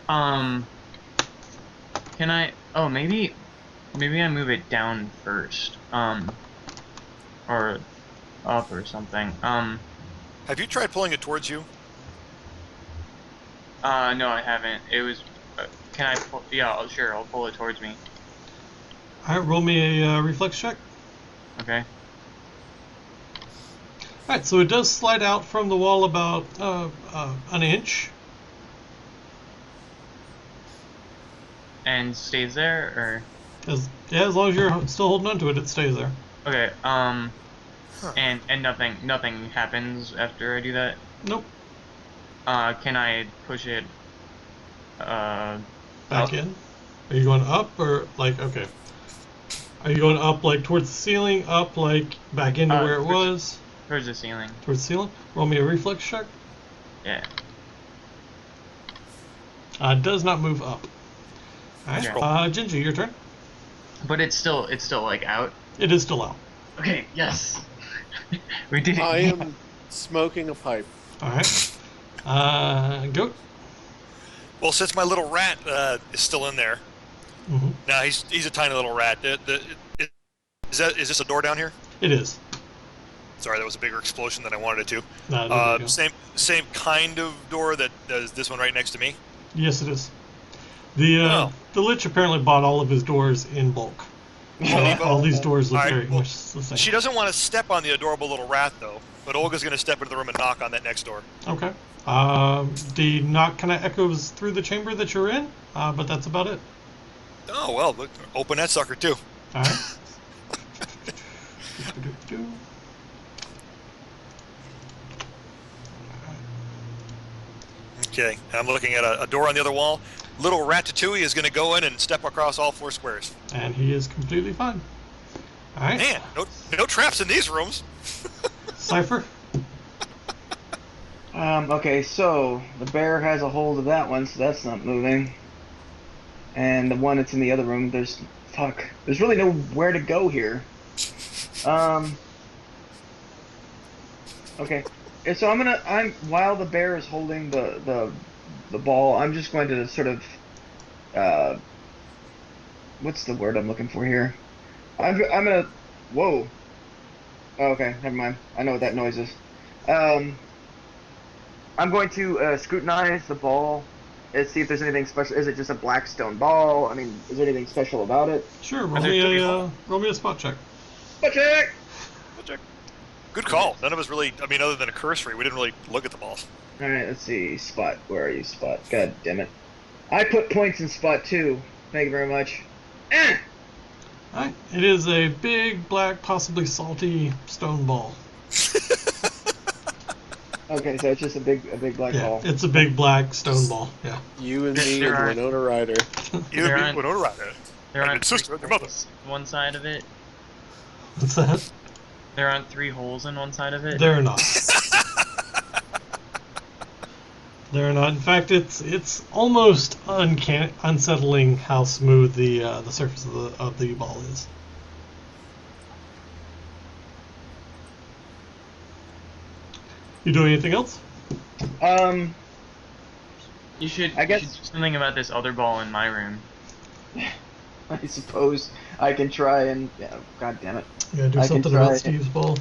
man. Can I? Oh, maybe I move it down first. Or up or something. Have you tried pulling it towards you? No, I haven't. It was. Can I pull? Yeah, sure. I'll pull it towards me. All right, roll me a reflex check. Okay. All right, so it does slide out from the wall about an inch. And stays there, As long as you're still holding onto it, it stays there. or okay. Huh. And nothing happens after I do that. Nope. Can I push it? Back Up? in. Are you going up or like okay? Are you going up like towards the ceiling? Up like back into where it was? Towards the ceiling. Towards the ceiling. Roll me a reflex check. Yeah. It does not move up. All right. Okay. Gingy, your turn. But it's still like out. It is still out. Okay. Yes. We did it. I am smoking a pipe. All right. Goat. Well, since my little rat is still in there, Mm-hmm. now he's a tiny little rat. Is this a door down here? It is. Sorry, that was a bigger explosion than I wanted it to. No, there you go. Same kind of door that does this one right next to me. Yes, it is. The Lich apparently bought all of his doors in bulk. So all these doors look All right, very well, much the same. She doesn't want to step on the adorable little rat though, but Olga's going to step into the room and knock on that next door. Okay. The knock kind of echoes through the chamber that you're in, but that's about it. Oh well, look, open that sucker too. All right. Okay, I'm looking at a door on the other wall. Little Ratatouille is going to go in and step across all 4 squares. And he is completely fine. All right. Man, no traps in these rooms. Cypher. Okay, so the bear has a hold of that one, so that's not moving. And the one that's in the other room, there's really nowhere to go here. Okay, so while the bear is holding the ball, I'm just going to sort of what's the word I'm looking for here? I'm gonna whoa. Oh, okay, never mind. I know what that noise is. I'm going to scrutinize the ball and see if there's anything special. Is it just a black stone ball? I mean, is there anything special about it? Sure. I think Roll me a spot check. Spot check! Good call. None of us really, I mean, other than a cursory, we didn't really look at the balls. Alright, let's see. Spot. Where are you, Spot? God damn it. I put points in Spot 2. Thank you very much. Eh! All right. It is a big, black, possibly salty stone ball. Okay, so it's just a big black Yeah, ball. it's a big black stone ball. Yeah. You and me There and are- Winona Ryder. You There and aren't- me, Winona Ryder. There And aren't it's sister, three your mother. holes in one side of it. What's that? There aren't 3 holes in one side of it. They're not. They're not. In fact, it's almost unsettling how smooth the surface of the ball is. You doing anything else? You should. I guess- You should do something about this other ball in my room. I suppose I can try and... Yeah, God damn it. Yeah, do I can something try about it. Steve's ball.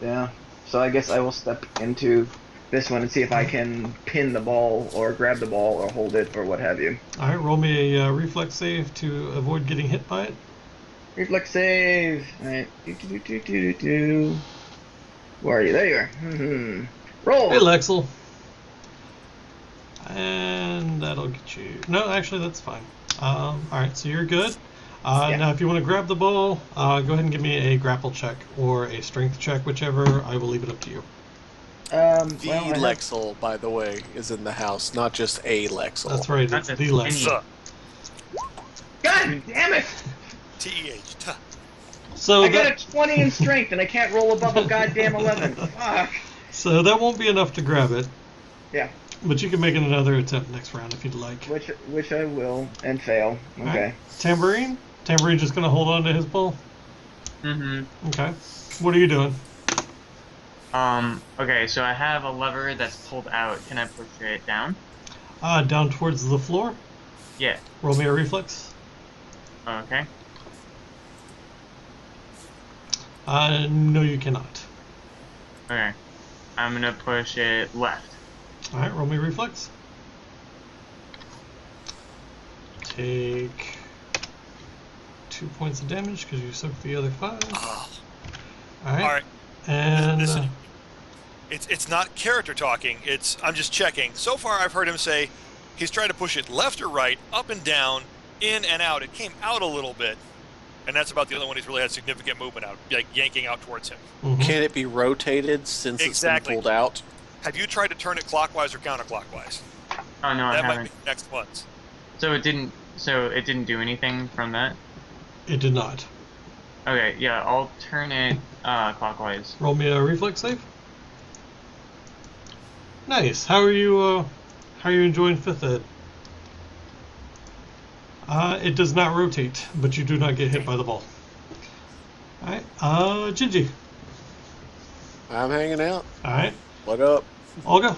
Yeah. So I guess I will step into this one and see if I can pin the ball or grab the ball or hold it or what have you. All right, roll me a reflex save to avoid getting hit by it. Reflex save. Alright. Where are you? There you are. Roll! Hey, Lexel. And that'll get you. No, actually, that's fine. All right, so you're good. Yeah. Now, if you want to grab the ball, go ahead and give me a grapple check or a strength check, whichever. I will leave it up to you. The well, I have- Lexel, by the way, is in the house, not just a Lexel. That's right, Not it's just the any- Lexel. God damn it! T-E-H. Tuh. So I got that, a 20 in strength and I can't roll above a goddamn 11. Fuck. so that won't be enough to grab it, Yeah, but you can make another attempt next round if you'd like. which I will and fail. Okay. Alright. Tambourine? Tambourine just going to hold on to his ball? Mm-hmm. Okay. What are you doing? Okay, so I have a lever that's pulled out. Can I push it down? Down towards the floor. Yeah. Roll me a reflex. Okay. No, you cannot. Okay. I'm gonna push it left. Alright, roll me reflex. Take 2 points of damage because you soaked the other 5. Oh. Alright. All right. And Listen, it's not character talking. I'm just checking. So far, I've heard him say he's trying to push it left or right, up and down, in and out. It came out a little bit, and that's about the only one he's really had significant movement out, like yanking out towards him. Can it be rotated since Exactly. it's been pulled out? Have you tried to turn it clockwise or counterclockwise? Oh no, I That might haven't. be the next ones. So it didn't. So it didn't do anything from that. it did not. Okay, yeah, I'll turn it clockwise. Roll me a reflex save. Nice. How are you enjoying 5th ed? It does not rotate, but you do not get hit by the ball. Alright, Gingy. I'm hanging out. Alright, What up? Olga.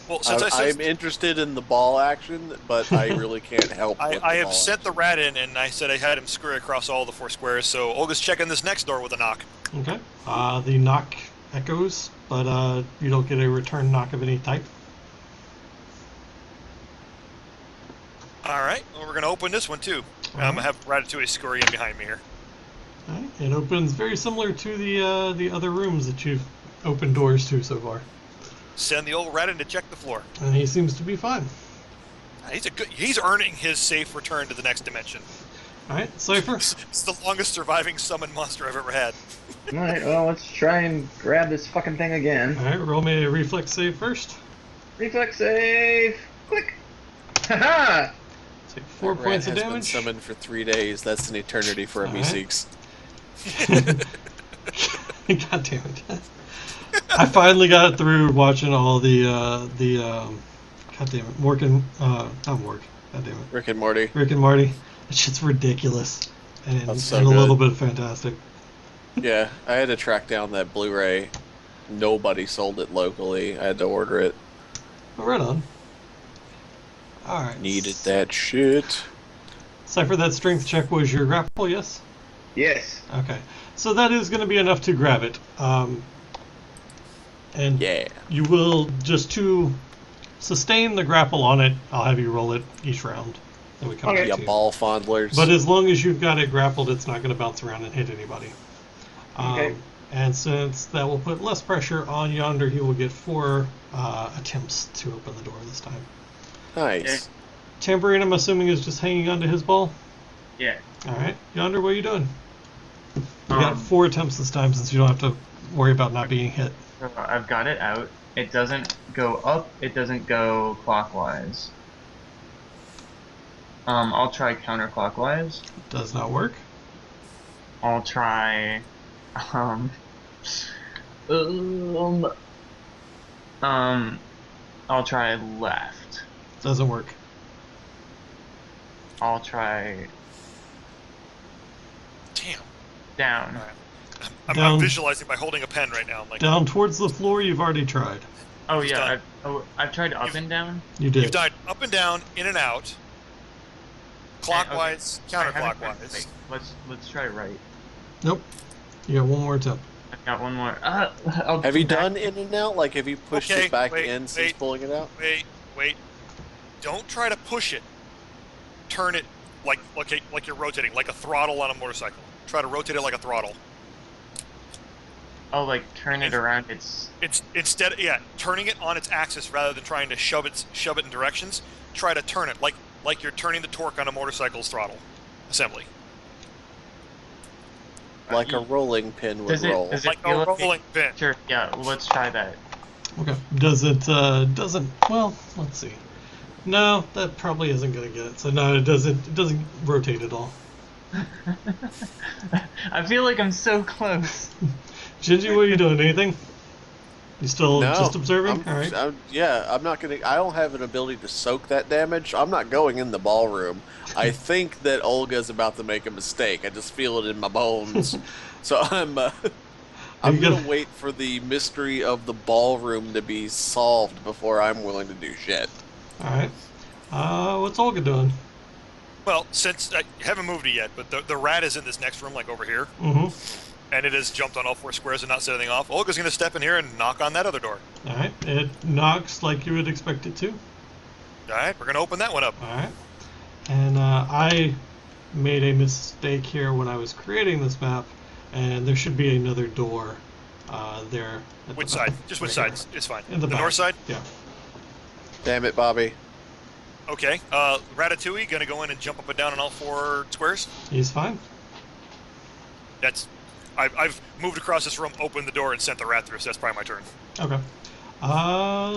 Well, since I I'm interested in the ball action, but I really can't help. with the I have ball sent the rat in, and I said I had him scurry across all the 4 squares, so Olga's checking this next door with a knock. Okay. The knock echoes, but you don't get a return knock of any type. All right, well, we're going to open this one, too. I'm going to have Ratatouille scurry in behind me here. Alright, it opens very similar to the other rooms that you've opened doors to so far. Send the old rat in to check the floor. And he seems to be fine. He's earning his safe return to the next dimension. Alright, Cypher. It's the longest surviving summon monster I've ever had. Alright, well, let's try and grab this fucking thing again. Alright, roll me a reflex save first. Reflex save! Click! Haha! Take 4 That rat points of has been damage. summoned for 3 days. That's an eternity for a Alright. Meeseeks. God damn it. I finally got it through watching all the God damn it, not Mork. God damn it, Rick and Morty. Rick and Marty. That shit's ridiculous, and, That's so and a good. little bit fantastic. Yeah, I had to track down that Blu-ray. Nobody sold it locally. I had to order it. But right on. All right. Needed that shit. Cypher, that strength check was your grapple, yes? Yes. Okay. So that is going to be enough to grab it. And Yeah. you will, just to sustain the grapple on it, I'll have you roll it each round. Then we come Okay. back Yeah, to you. ball fondlers. But as long as you've got it grappled, it's not going to bounce around and hit anybody. Okay. And since that will put less pressure on Yonder, he will get 4 attempts to open the door this time. Nice. Tambourine, I'm assuming, is just hanging onto his ball. Yeah. Alright, Yonder, what are you doing? You got 4 attempts this time since you don't have to worry about not being hit. So I've got it out. It doesn't go up. It doesn't go clockwise. I'll try counterclockwise. Does not work. I'll try. I'll try left. Doesn't work. I'll try Damn. down. I'm Down. visualizing by holding a pen right now. I'm like, Down towards the floor, you've already tried. Oh He's yeah, done. I've tried up and down. You did. you've died up and down, in and out, clockwise, I haven't tried counterclockwise. right. Let's try right. Nope. You got one more attempt. I've got one more. I'll Have you back- done in and out? Like, have you pushed Okay, it back wait, in since wait. pulling it out? Wait. Don't try to push it. Turn it like you're rotating, like a throttle on a motorcycle. Try to rotate it like a throttle. Oh, like turn it around. It's instead, turning it on its axis rather than trying to shove it in directions. Try to turn it like you're turning the torque on a motorcycle's throttle assembly, Like a rolling pin would Does it- roll. does it- like feel a like- rolling pin. Sure. Yeah. Let's try that. Okay. Does it, doesn't, well, let's see. No, that probably isn't going to get it. So no, it doesn't rotate at all. I feel like I'm so close. Gingy, what are you doing? Anything? You still No, just observing? I'm, Alright. I'm not gonna. I don't have an ability to soak that damage. I'm not going in the ballroom. I think that Olga's about to make a mistake. I just feel it in my bones. So I'm you gonna gonna- wait for the mystery of the ballroom to be solved before I'm willing to do shit. Alright. What's Olga doing? Well, since I haven't moved it yet, but the rat is in this next room, like over here. Mm-hmm. and it has jumped on all 4 squares and not set anything off. Olga's going to step in here and knock on that other door. All right. It knocks like you would expect it to. All right, we're going to open that one up. All right. And I made a mistake here when I was creating this map, and there should be another door there. At Which the side? back. Just which Right side? here. It's fine. In the back. north side? Yeah. Damn it, Bobby. Okay. Ratatouille going to go in and jump up and down on all 4 squares. He's fine. That's. I've moved across this room, opened the door, and sent the rat through. So that's probably my turn. Okay.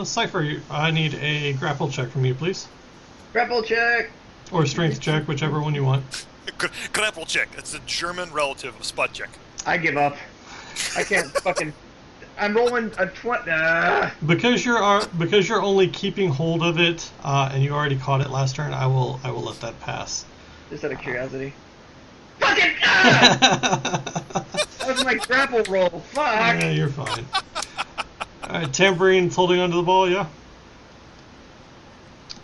Cypher, I need a grapple check from you, please. Grapple check. Or strength check, whichever one you want. Grapple check. That's a German relative of spot check. I give up. I can't fucking. I'm rolling a 20. Because you're only keeping hold of it, and you already caught it last turn, I will let that pass. Just out of curiosity. Fucking that was my grapple roll. Fuck. Yeah, you're fine. Alright, Tamburine's holding onto the ball, yeah?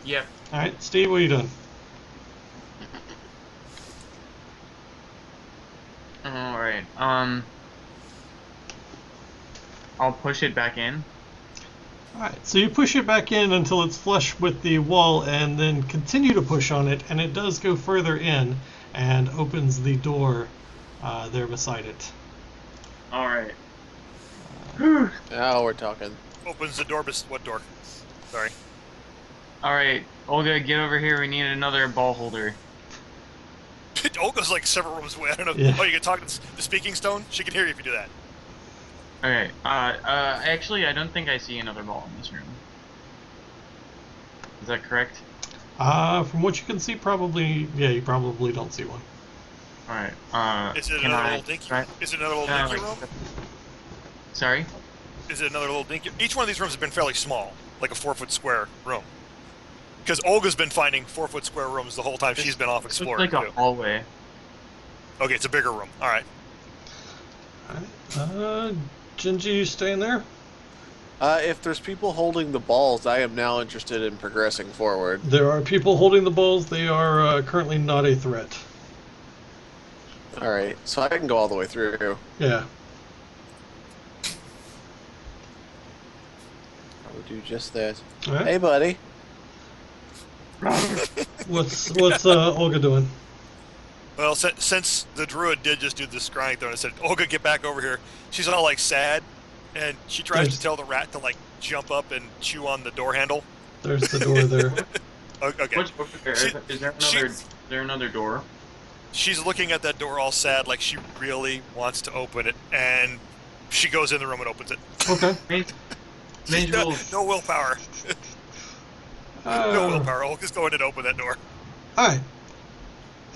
Yep. Alright, Steve, what are you doing? Alright, I'll push it back in. Alright, so you push it back in until it's flush with the wall and then continue to push on it, and it does go further in and opens the door there beside it. Alright. Now we're talking. Opens the door. What door? Sorry. Alright, Olga, get over here. We need another ball holder. Olga's like several rooms away. I don't know. Yeah. Oh, you can talk to the speaking stone? She can hear you if you do that. Okay, actually, I don't think I see another ball in this room. Is that correct? From what you can see, probably, yeah, you probably don't see one. Alright, Is it can another I little dinky? try- Is it another little can I, dinky like, room? Sorry? Is it another little dinky? Each one of these rooms has been fairly small, like a 4-foot square room. Because Olga's been finding 4-foot square rooms the whole time she's been off It's exploring. like a too. hallway. Okay, it's a bigger room. All right. Alright, Gingy, you staying there? If there's people holding the balls, I am now interested in progressing forward. There are people holding the balls. They are currently not a threat. Alright, so I can go all the way through. Yeah. I will do just that. Alright. Hey, buddy. What's Olga doing? Well, since the druid did just do the scrying throw, and I said, "Olga, get back over here." She's all like sad, and she tries to tell the rat to like jump up and chew on the door handle. There's the door there. Okay. Is there another door? She's looking at that door all sad, like she really wants to open it, and she goes in the room and opens it. Okay. Mage No, rules. no willpower. No willpower. Olga's going in to open that door. Alright.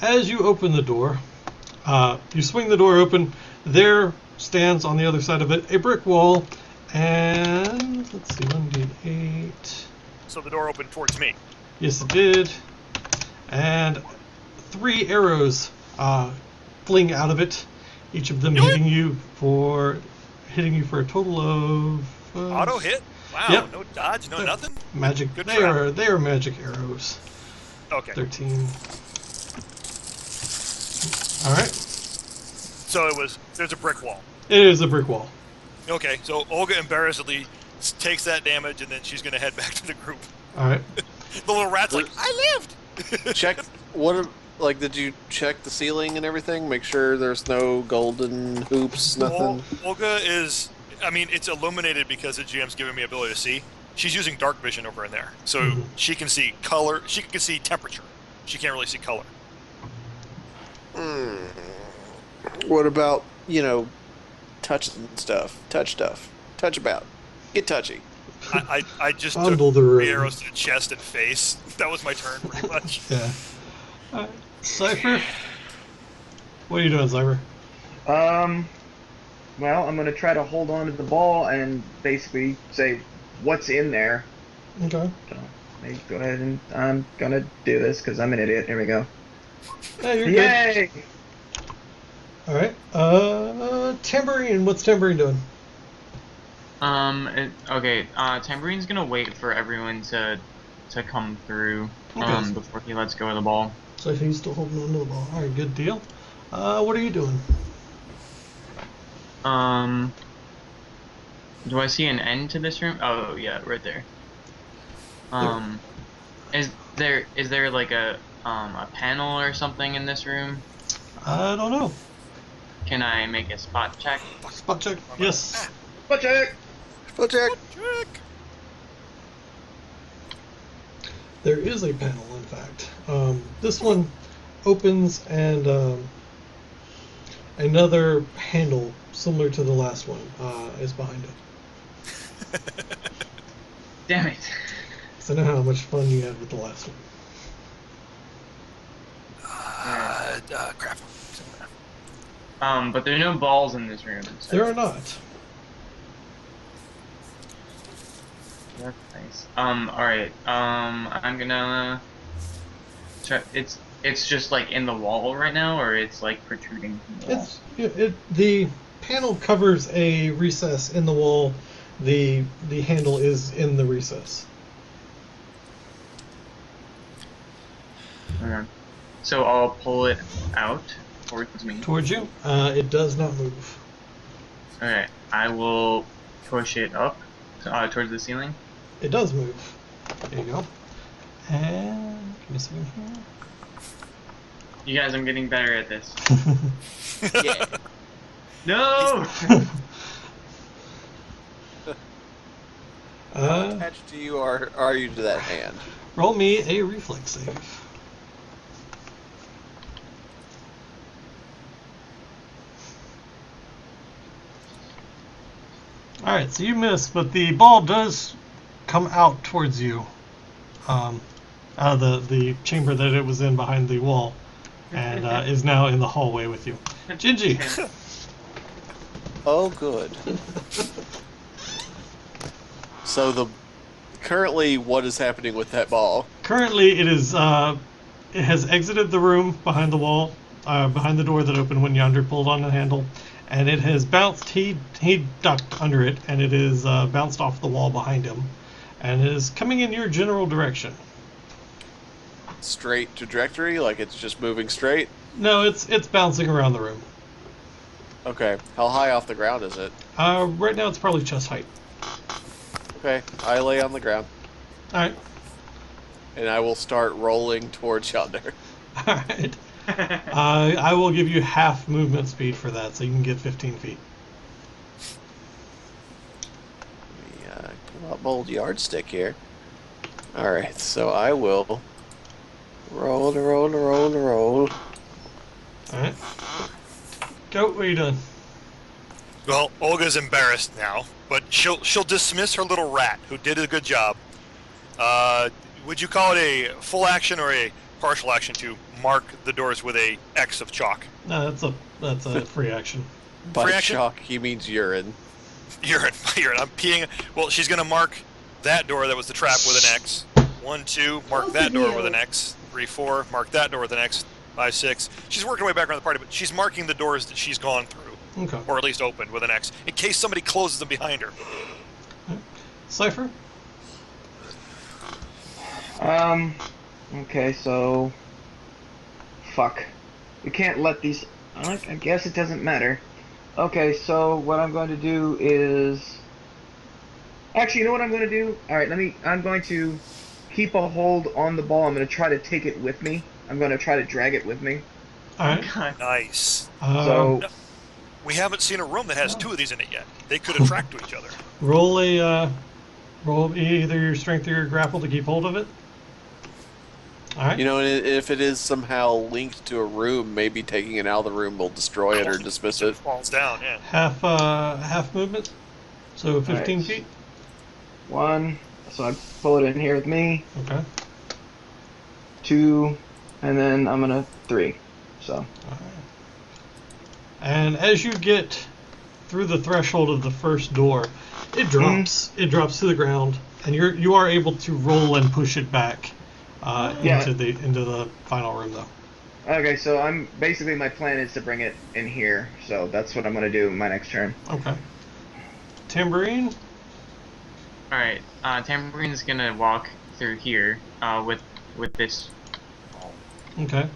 As you open the door, you swing the door open. There stands on the other side of it a brick wall, and let's see, 1d8. So the door opened towards me. Yes, it did. And 3 arrows fling out of it, each of them hitting you for a total of Auto hit? Wow, Yep. no dodge, no nothing? magic. Good They try. are magic arrows. Okay. 13. All right. So there's a brick wall. It is a brick wall. Okay, so Olga embarrassedly takes that damage, and then she's going to head back to the group. All right. The little rat's like, I lived! Check. Like, did you check the ceiling and everything? Make sure there's no golden hoops, nothing? Olga is, I mean, it's illuminated because the GM's giving me ability to see. She's using dark vision over in there. So she can see color, she can see temperature. She can't really see color. What about, touch stuff? Touch stuff. Touch about. Get touchy. I just Fondle took the room. 3 arrows to the chest and face. That was my turn, pretty much. Yeah. All right. Cypher. What are you doing, Cypher? Well, I'm gonna try to hold on to the ball and basically say what's in there. Okay. So, maybe go ahead and I'm gonna do this because I'm an idiot. Here we go. Yeah, you're Yay! good. All right. Tambourine. What's Tambourine doing? Tamburine's gonna wait for everyone to come through Okay. before he lets go of the ball. So he's still holding on to the ball. All right, good deal. What are you doing? Do I see an end to this room? Oh yeah, right there. Is there like a panel or something in this room? I don't know. Can I make a spot check? Spot check. Yes. But check. Spell check. Check. There is a panel, in fact. This one opens and another handle similar to the last one is behind it. Damn it. So I know how much fun you had with the last one. Crap. But there are no balls in this room. So There are not. that's nice. Alright. I'm gonna try. It's just like in the wall right now, or it's like protruding from the wall. The panel covers a recess in the wall. The handle is in the recess. Okay. So I'll pull it out towards me. Towards you. It does not move. Alright. I will push it up towards the ceiling. It does move. There you go. And give me a second here. You guys, I'm getting better at this. Yeah. No! How attached to you are you to that hand? Roll me a reflex save. Alright, so you miss, but the ball does come out towards you. Out of the chamber that it was in behind the wall. And is now in the hallway with you. Gingy! Oh, good. So currently, what is happening with that ball? Currently, it has exited the room behind the wall, behind the door that opened when Yonder pulled on the handle, and it has bounced. He ducked under it, and it is bounced off the wall behind him, and it is coming in your general direction. Straight trajectory, like it's just moving straight? No, it's bouncing around the room. Okay. How high off the ground is it? Right now, it's probably chest height. Okay. I lay on the ground, All right, and I will start rolling towards Yonder. all right. I will give you half movement speed for that, so you can get 15 feet. Let me pull out my old yardstick here. Alright, so I will roll. All right. Go. What are you doing? Well, Olga's embarrassed now, but she'll dismiss her little rat who did a good job. Would you call it a full action or a partial action to mark the doors with a X of chalk? No, that's a free action. By Free action? chalk, he means urine. Urine. I'm peeing. Well, she's gonna mark that door that was the trap with an X. 1, 2, mark that door with an X. 3, 4, mark that door with an X. 5, 6. She's working her way back around the party, but she's marking the doors that she's gone through, Okay. or at least opened with an X, in case somebody closes them behind her. Cypher? Okay, so... Fuck. We can't let these... I guess it doesn't matter. Okay, so what I'm going to do is... Actually, you know what I'm going to do? Alright, I'm going to keep a hold on the ball. I'm going to try to take it with me. I'm going to try to drag it with me. Alright. God. Nice. So... We haven't seen a room that has 2 of these in it yet. They could attract to each other. Roll either your strength or your grapple to keep hold of it. Alright. You know, if it is somehow linked to a room, maybe taking it out of the room will destroy it or dismiss it. Falls down, yeah. Half movement. So 15 Alright. feet. 1, so I pull it in here with me. Okay. 2, and then I'm gonna 3. So... Alright. And as you get through the threshold of the first door, it drops. It drops to the ground, and you are able to roll and push it back into the final room, though. Okay, so my plan is to bring it in here, so that's what I'm gonna do my next turn. Okay. Tambourine. Alright, Tamborine's gonna walk through here, with this. Okay.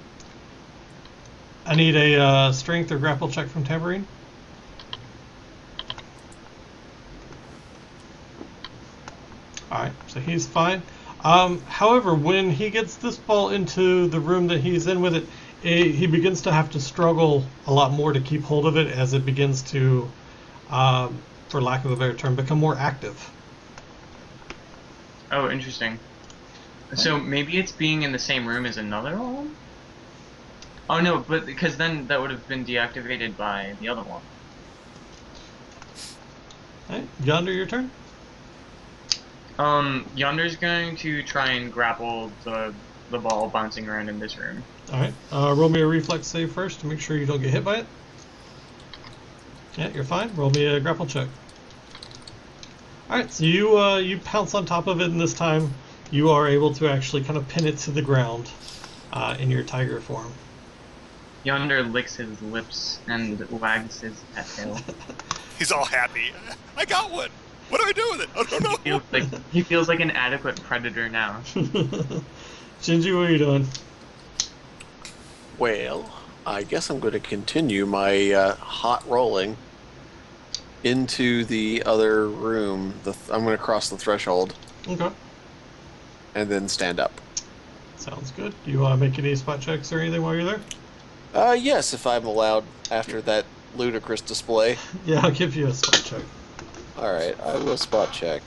I need a strength or grapple check from Tambourine. So he's fine. However, when he gets this ball into the room that he's in with it, he begins to have to struggle a lot more to keep hold of it as it begins to, for lack of a better term, become more active. Oh, interesting. So maybe it's being in the same room as another one? Oh no, but because then that would have been deactivated by the other one. Alright, Yonder, your turn. Yonder's going to try and grapple the ball bouncing around in this room. Alright, roll me a reflex save first to make sure you don't get hit by it. Yeah, you're fine. Roll me a grapple check. Alright, so you pounce on top of it, and this time you are able to actually kind of pin it to the ground in your tiger form. Yonder licks his lips and wags his pet tail. He's all happy. I got one. What do I do with it? I don't know. He feels like an adequate predator now. Shinji, what are you doing? Well, I guess I'm going to continue my hot rolling into the other room. I'm going to cross the threshold. Okay. And then stand up. Sounds good. Do you want to make any spot checks or anything while you're there? Yes, if I'm allowed after that ludicrous display. Yeah, I'll give you a spot check. Alright, I will spot check.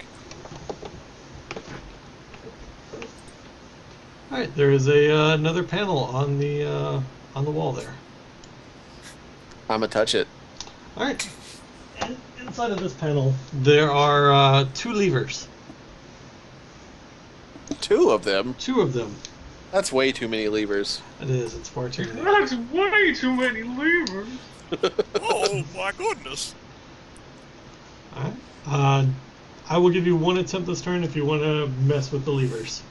Alright, there is another panel on the wall there. I'm gonna touch it. Alright. Inside of this panel, there are 2 levers. 2 of them? 2 of them. That's way too many levers. It is. It's far too many. That's way too many levers. Oh my goodness. Alright. I will give you 1 attempt this turn if you want to mess with the levers.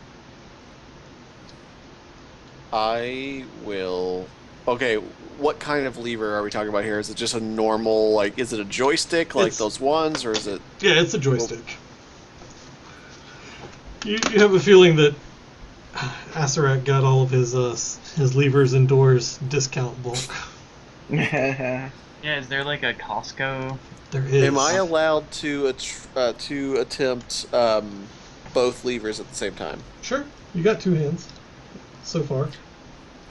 I will... Okay, what kind of lever are we talking about here? Is it just a normal, like, is it a joystick like those ones, or is it... Yeah, it's a joystick. You have a feeling that Acerat got all of his levers and doors discount bulk. Yeah, is there like a Costco? There is. Am I allowed to attempt both levers at the same time? Sure. You got 2 hands so far.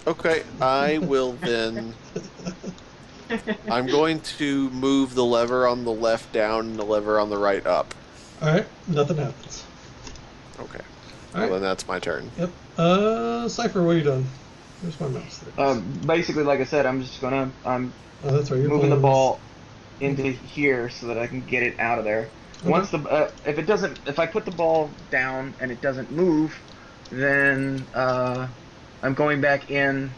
Okay, I will then... I'm going to move the lever on the left down and the lever on the right up. Alright, nothing happens. Okay. All Well, right. then that's my turn. Yep. Cypher, what are you doing? Where's my mouse? There. Basically, like I said, I'm just gonna Oh, that's right. You're moving the playing ball into here so that I can get it out of there. Okay. Once the if I put the ball down and it doesn't move, then I'm going back in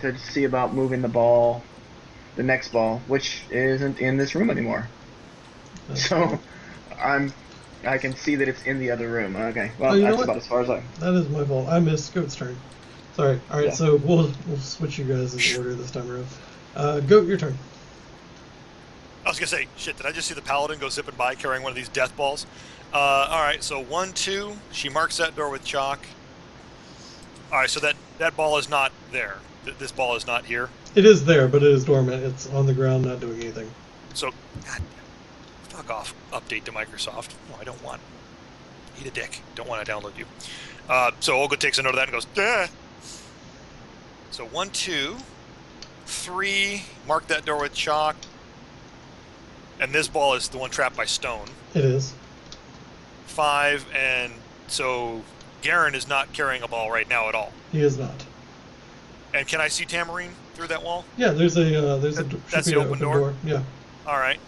to see about moving the ball, the next ball, which isn't in this room anymore. That's So I can see that it's in the other room. Okay, well Oh, you know that's what? about as far as I. That is my fault. I missed Goat's turn. Sorry. All right, Yeah. so we'll switch you guys in order this time around. Goat, your turn. I was gonna say, shit, did I just see the paladin go zipping by carrying one of these death balls? Alright, so 1, 2, she marks that door with chalk. Alright, so that ball is not there. This ball is not here. It is there, but it is dormant. It's on the ground, not doing anything. So, God, fuck off. Update to Microsoft. No, I don't want. Eat a dick. Don't want to download you. So Olga takes a note of that and goes, Duh. So 1, 2, 3, mark that door with chalk. And this ball is the one trapped by stone. It is. 5, and so Garen is not carrying a ball right now at all. He is not. And can I see Tamarine through that wall? Yeah, there's a That's should the be an open door? Yeah. All right.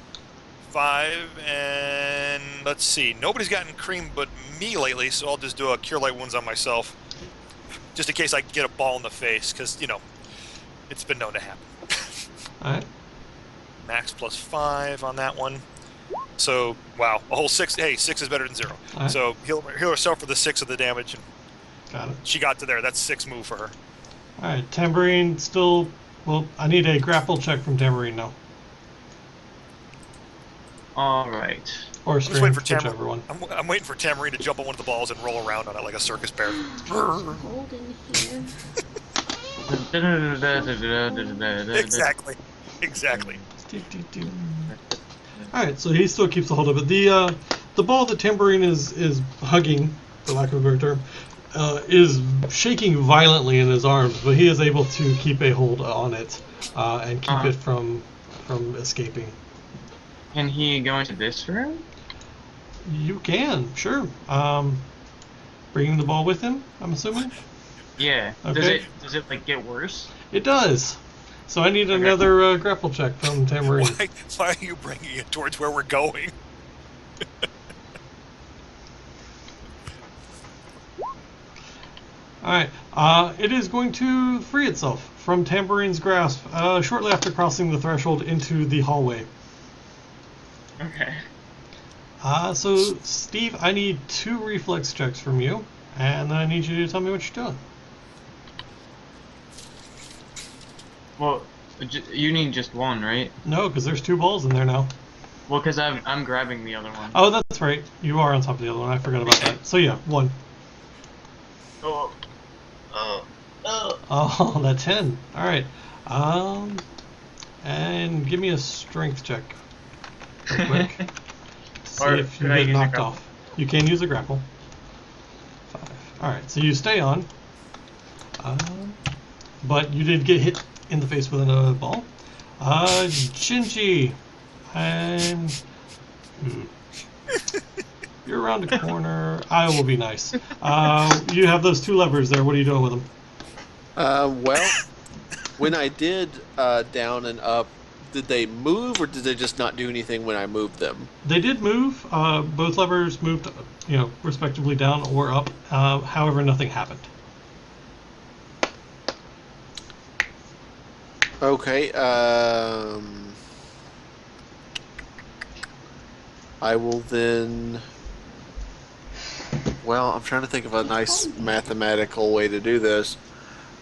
5, and let's see. Nobody's gotten cream but me lately, so I'll just do a Cure Light Wounds on myself. Just in case I get a ball in the face, because, you know, it's been known to happen. All right. Max plus 5 on that one. So, wow, a whole 6. Hey, 6 is better than 0. Alright. So heal herself for the 6 of the damage, and Got it. she got to there. That's 6 move for her. All right. Tambourine still. Well, I need a grapple check from Tambourine now, All right. or I'm just waiting strength, for whichever one. I'm waiting for Tamarine to jump on one of the balls and roll around on it like a circus bear. Cold in here. Exactly. All right, so he still keeps a hold of it. the ball that Tambourine is hugging, for lack of a better term, is shaking violently in his arms, but he is able to keep a hold on it and keep it from escaping. Can he go into this room? You can, sure. Bringing the ball with him, I'm assuming? Yeah. Okay. Does it like get worse? It does. So I need another grapple check from Tambourine. Why are you bringing it towards where we're going? Alright, it is going to free itself from Tambourine's grasp shortly after crossing the threshold into the hallway. Okay. So, Steve, I need 2 reflex checks from you, and then I need you to tell me what you're doing. Well, you need just one, right? No, because there's 2 balls in there now. Well, because I'm grabbing the other one. Oh, that's right. You are on top of the other one. I forgot about that. So yeah, 1. Oh, that 10. Alright. And give me a strength check. Real quick. See Or if you could I get use a knocked grapple? off. You can use a grapple. 5. Alright, so you stay on. But you did get hit in the face with another ball. Shinji. And... You're around a corner. I will be nice. You have those 2 levers there. What are you doing with them? Well, when I did down and up, did they move or did they just not do anything when I moved them? They did move. Both levers moved, respectively down or up. However, nothing happened. Okay. I will then. Well, I'm trying to think of a nice mathematical way to do this.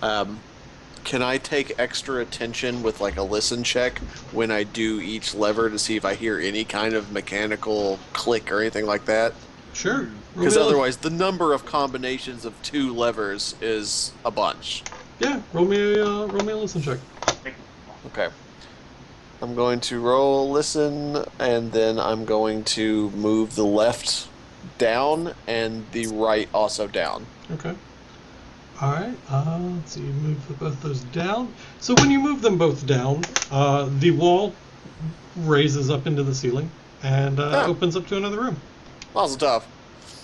Can I take extra attention with like a listen check when I do each lever to see if I hear any kind of mechanical click or anything like that? Sure. Because otherwise, the number of combinations of 2 levers is a bunch. Yeah, roll me a listen check. Okay. I'm going to roll listen, and then I'm going to move the left down and the right also down. Okay. Alright, let's see, you move both those down. So when you move them both down, the wall raises up into the ceiling and opens up to another room. Mazel tov.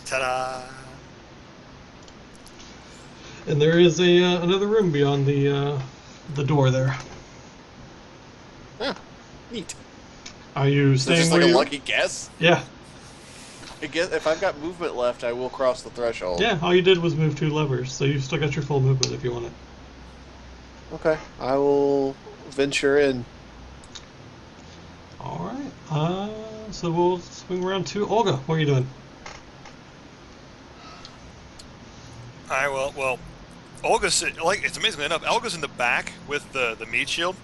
Ta-da! And there is another room beyond the door there. Yeah, neat. Are you Is that staying just where like a you lucky guess? Yeah. I guess if I've got movement left, I will cross the threshold. Yeah, all you did was move 2 levers, so you've still got your full movement if you want it. Okay, I will venture in. Alright, so we'll swing around to Olga. What are you doing? Well, Olga's it's amazing enough. Olga's in the back with the meat shield,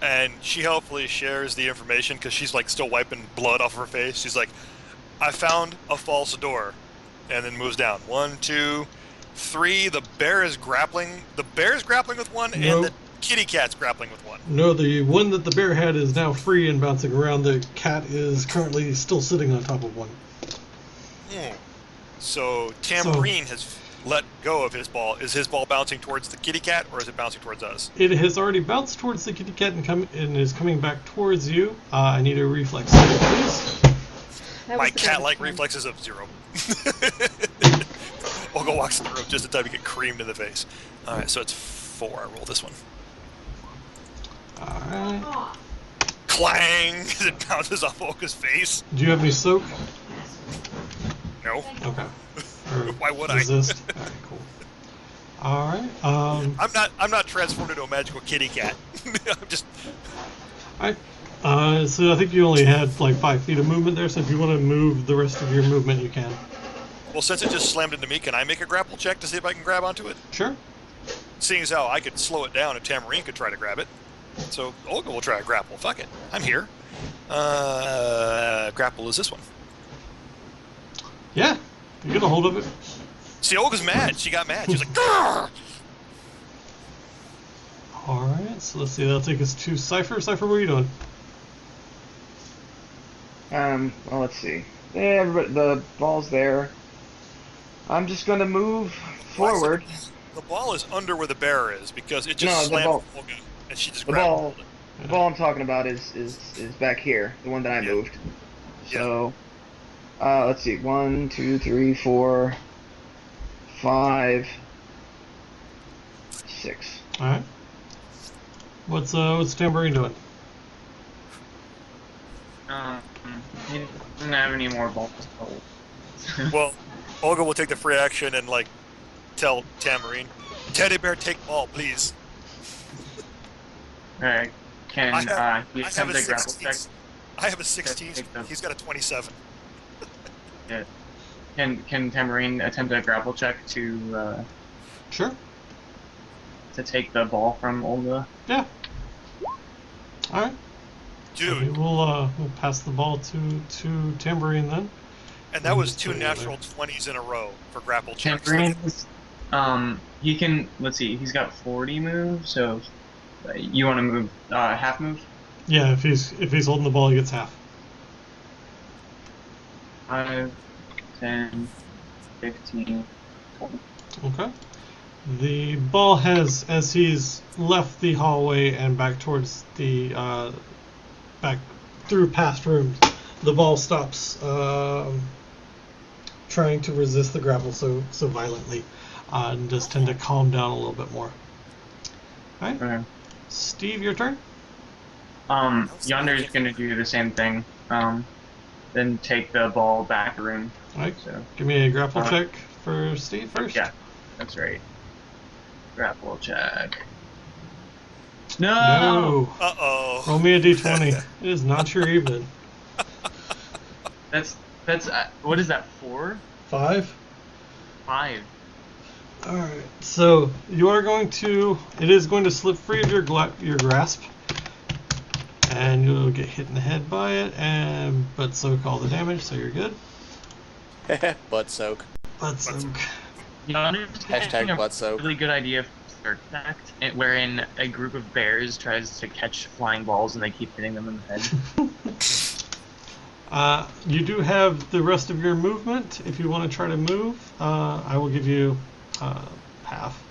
and she helpfully shares the information because she's like still wiping blood off her face. She's like, "I found a false door," and then moves down. 1, 2, 3. The bear is grappling. The bear is grappling with one, Nope. and the kitty cat's grappling with one. No, the one that the bear had is now free and bouncing around. The cat is currently still sitting on top of one. So Tambourine has let go of his ball. Is his ball bouncing towards the kitty cat, or is it bouncing towards us? It has already bounced towards the kitty cat and is coming back towards you. I need a reflex save, please. My cat-like reflexes of 0. Olga walks in the room just in time to get creamed in the face. Alright, so it's 4. I roll this one. Alright. Clang! As it bounces off Olga's face. Do you have any soak? No. Okay. Or Why would resist? Alright, cool. Alright. I'm not transformed into a magical kitty cat. I'm just. Alright. So I think you only had like 5 feet of movement there, so if you want to move the rest of your movement, you can. Well, since it just slammed into me, can I make a grapple check to see if I can grab onto it? Sure. Seeing as how I could slow it down and Tamarine could try to grab it. So Olga will try to grapple. Fuck it. I'm here. Grapple is this one. Yeah. You get a hold of it. See, Olga's mad. She got mad. She's like, "Grrr!" Alright, so let's see. That'll take us to Cypher. Cypher, what are you doing? Well, let's see. Yeah, the ball's there. I'm just gonna move forward. The ball is under where the bear is because it just No, the slammed ball. Olga, and she just The grabbed ball. it. The ball I'm talking about is back here, the one that I Yeah. moved. So, let's see, 1, 2, 3, 4, 5, 6. All right. What's Tambourine doing? He doesn't have any more balls. Well, Olga will take the free action and like tell Tamarine, "Teddy bear, take ball, please." Alright, can he I have attempt a a grapple 16. check? I have a 16. Take them. He's got a 27. Yeah. Can Tamarine attempt a grapple check to Sure. take the ball from Olga? Yeah. All right. Dude, We'll pass the ball to Tambourine then. and that was Just 2 put it natural 20s in a row for grapple checks. Tambourine is, he can, let's see, he's got 40 moves, so you want to move half move? Yeah, if he's holding the ball, he gets half. 5, 10, 15, 20. Okay. The ball has, as he's left the hallway and back towards the back through past rooms, the ball stops trying to resist the grapple so violently, and does tend to calm down a little bit more. All right, Okay. Steve, your turn. Yonder's gonna do the same thing. Then take the ball back room. All right, So give me a grapple check for Steve first. yeah, that's right. Grapple check. No. No. Uh-oh. Roll me a d20. It is not your evening. That's what is that? 4? 5. 5. Alright, so you are going to, it is going to slip free of your grasp, and you'll get hit in the head by it, but soak all the damage, so you're good. Butt soak. Butt soak. Yonder's Hashtag butt soak. really good idea for Act, wherein a group of bears tries to catch flying balls and they keep hitting them in the head. You do have the rest of your movement. If you want to try to move, I will give you half.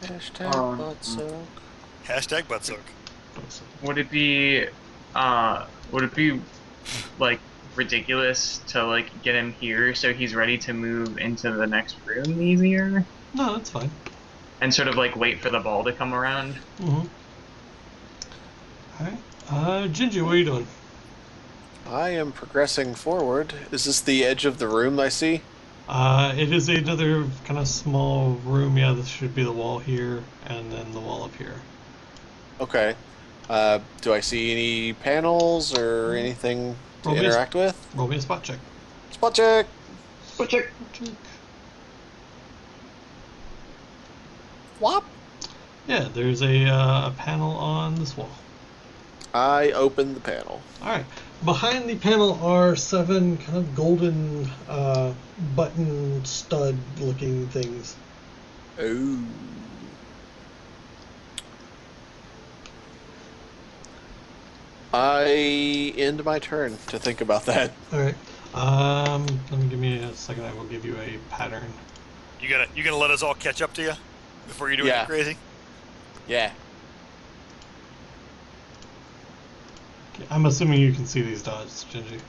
Hashtag butt soak. Hashtag butt soak. Would it be like ridiculous to like get him here so he's ready to move into the next room easier No, that's fine. and sort of like wait for the ball to come around? Mm-hmm. Alright. Gingy, what are you doing? I am progressing forward. Is this the edge of the room I see? It is another kind of small room. Yeah, this should be the wall here, and then the wall up here. Okay. Do I see any panels or anything to Roll me a- interact with? Roll me a spot check. Spot check! But check. Whop! Yeah, there's a panel on this wall. I open the panel. Alright. Behind the panel are 7 kind of golden button stud looking things. Ooh. I end my turn to think about that. Alright. Let me give me a second. I will give you a pattern. You gonna let us all catch up to you before you do Yeah. anything crazy? Yeah. I'm assuming you can see these dots, Gingy.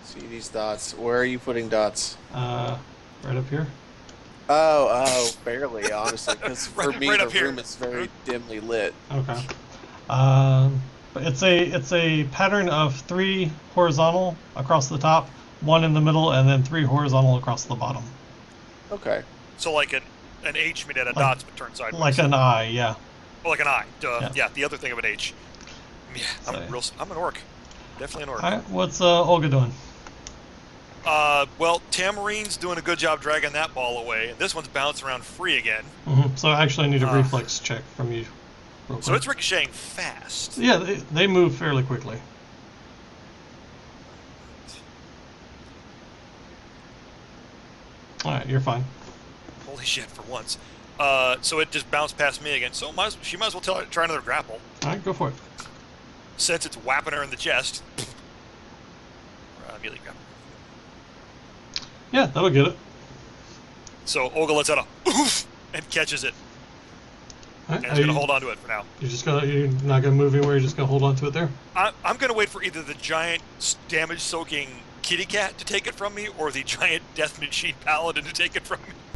See these dots. Where are you putting dots? Right up here. Oh, barely, honestly, because for Right- me right the up here. room is very dimly lit. Okay. But it's a pattern of 3 horizontal across the top, 1 in the middle, and then 3 horizontal across the bottom. Okay. So like an H made out of Like- dots but turned sideways. Like an eye, yeah. Oh, like an I. Duh. Yeah. Yeah, the other thing of an H. Yeah, So- I'm an orc. Definitely an orc. Alright, what's Olga doing? Well, Tamarine's doing a good job dragging that ball away, and this one's bouncing around free again. So actually I need a Ah. reflex check from you. Real So quick. it's ricocheting fast. Yeah, they move fairly quickly. Alright, you're fine. Holy shit, for once. So it just bounced past me again. So she might as well try another grapple. Alright, go for it. since it's whapping her in the chest, immediately grab her. Yeah, that'll get it. So Olga lets out a oof and catches it. Alright, And is going to hold on to it for now. You're not gonna move anywhere. You're just gonna hold on to it there. I'm going to wait for either the giant damage-soaking kitty cat to take it from me, or the giant death machine paladin to take it from me.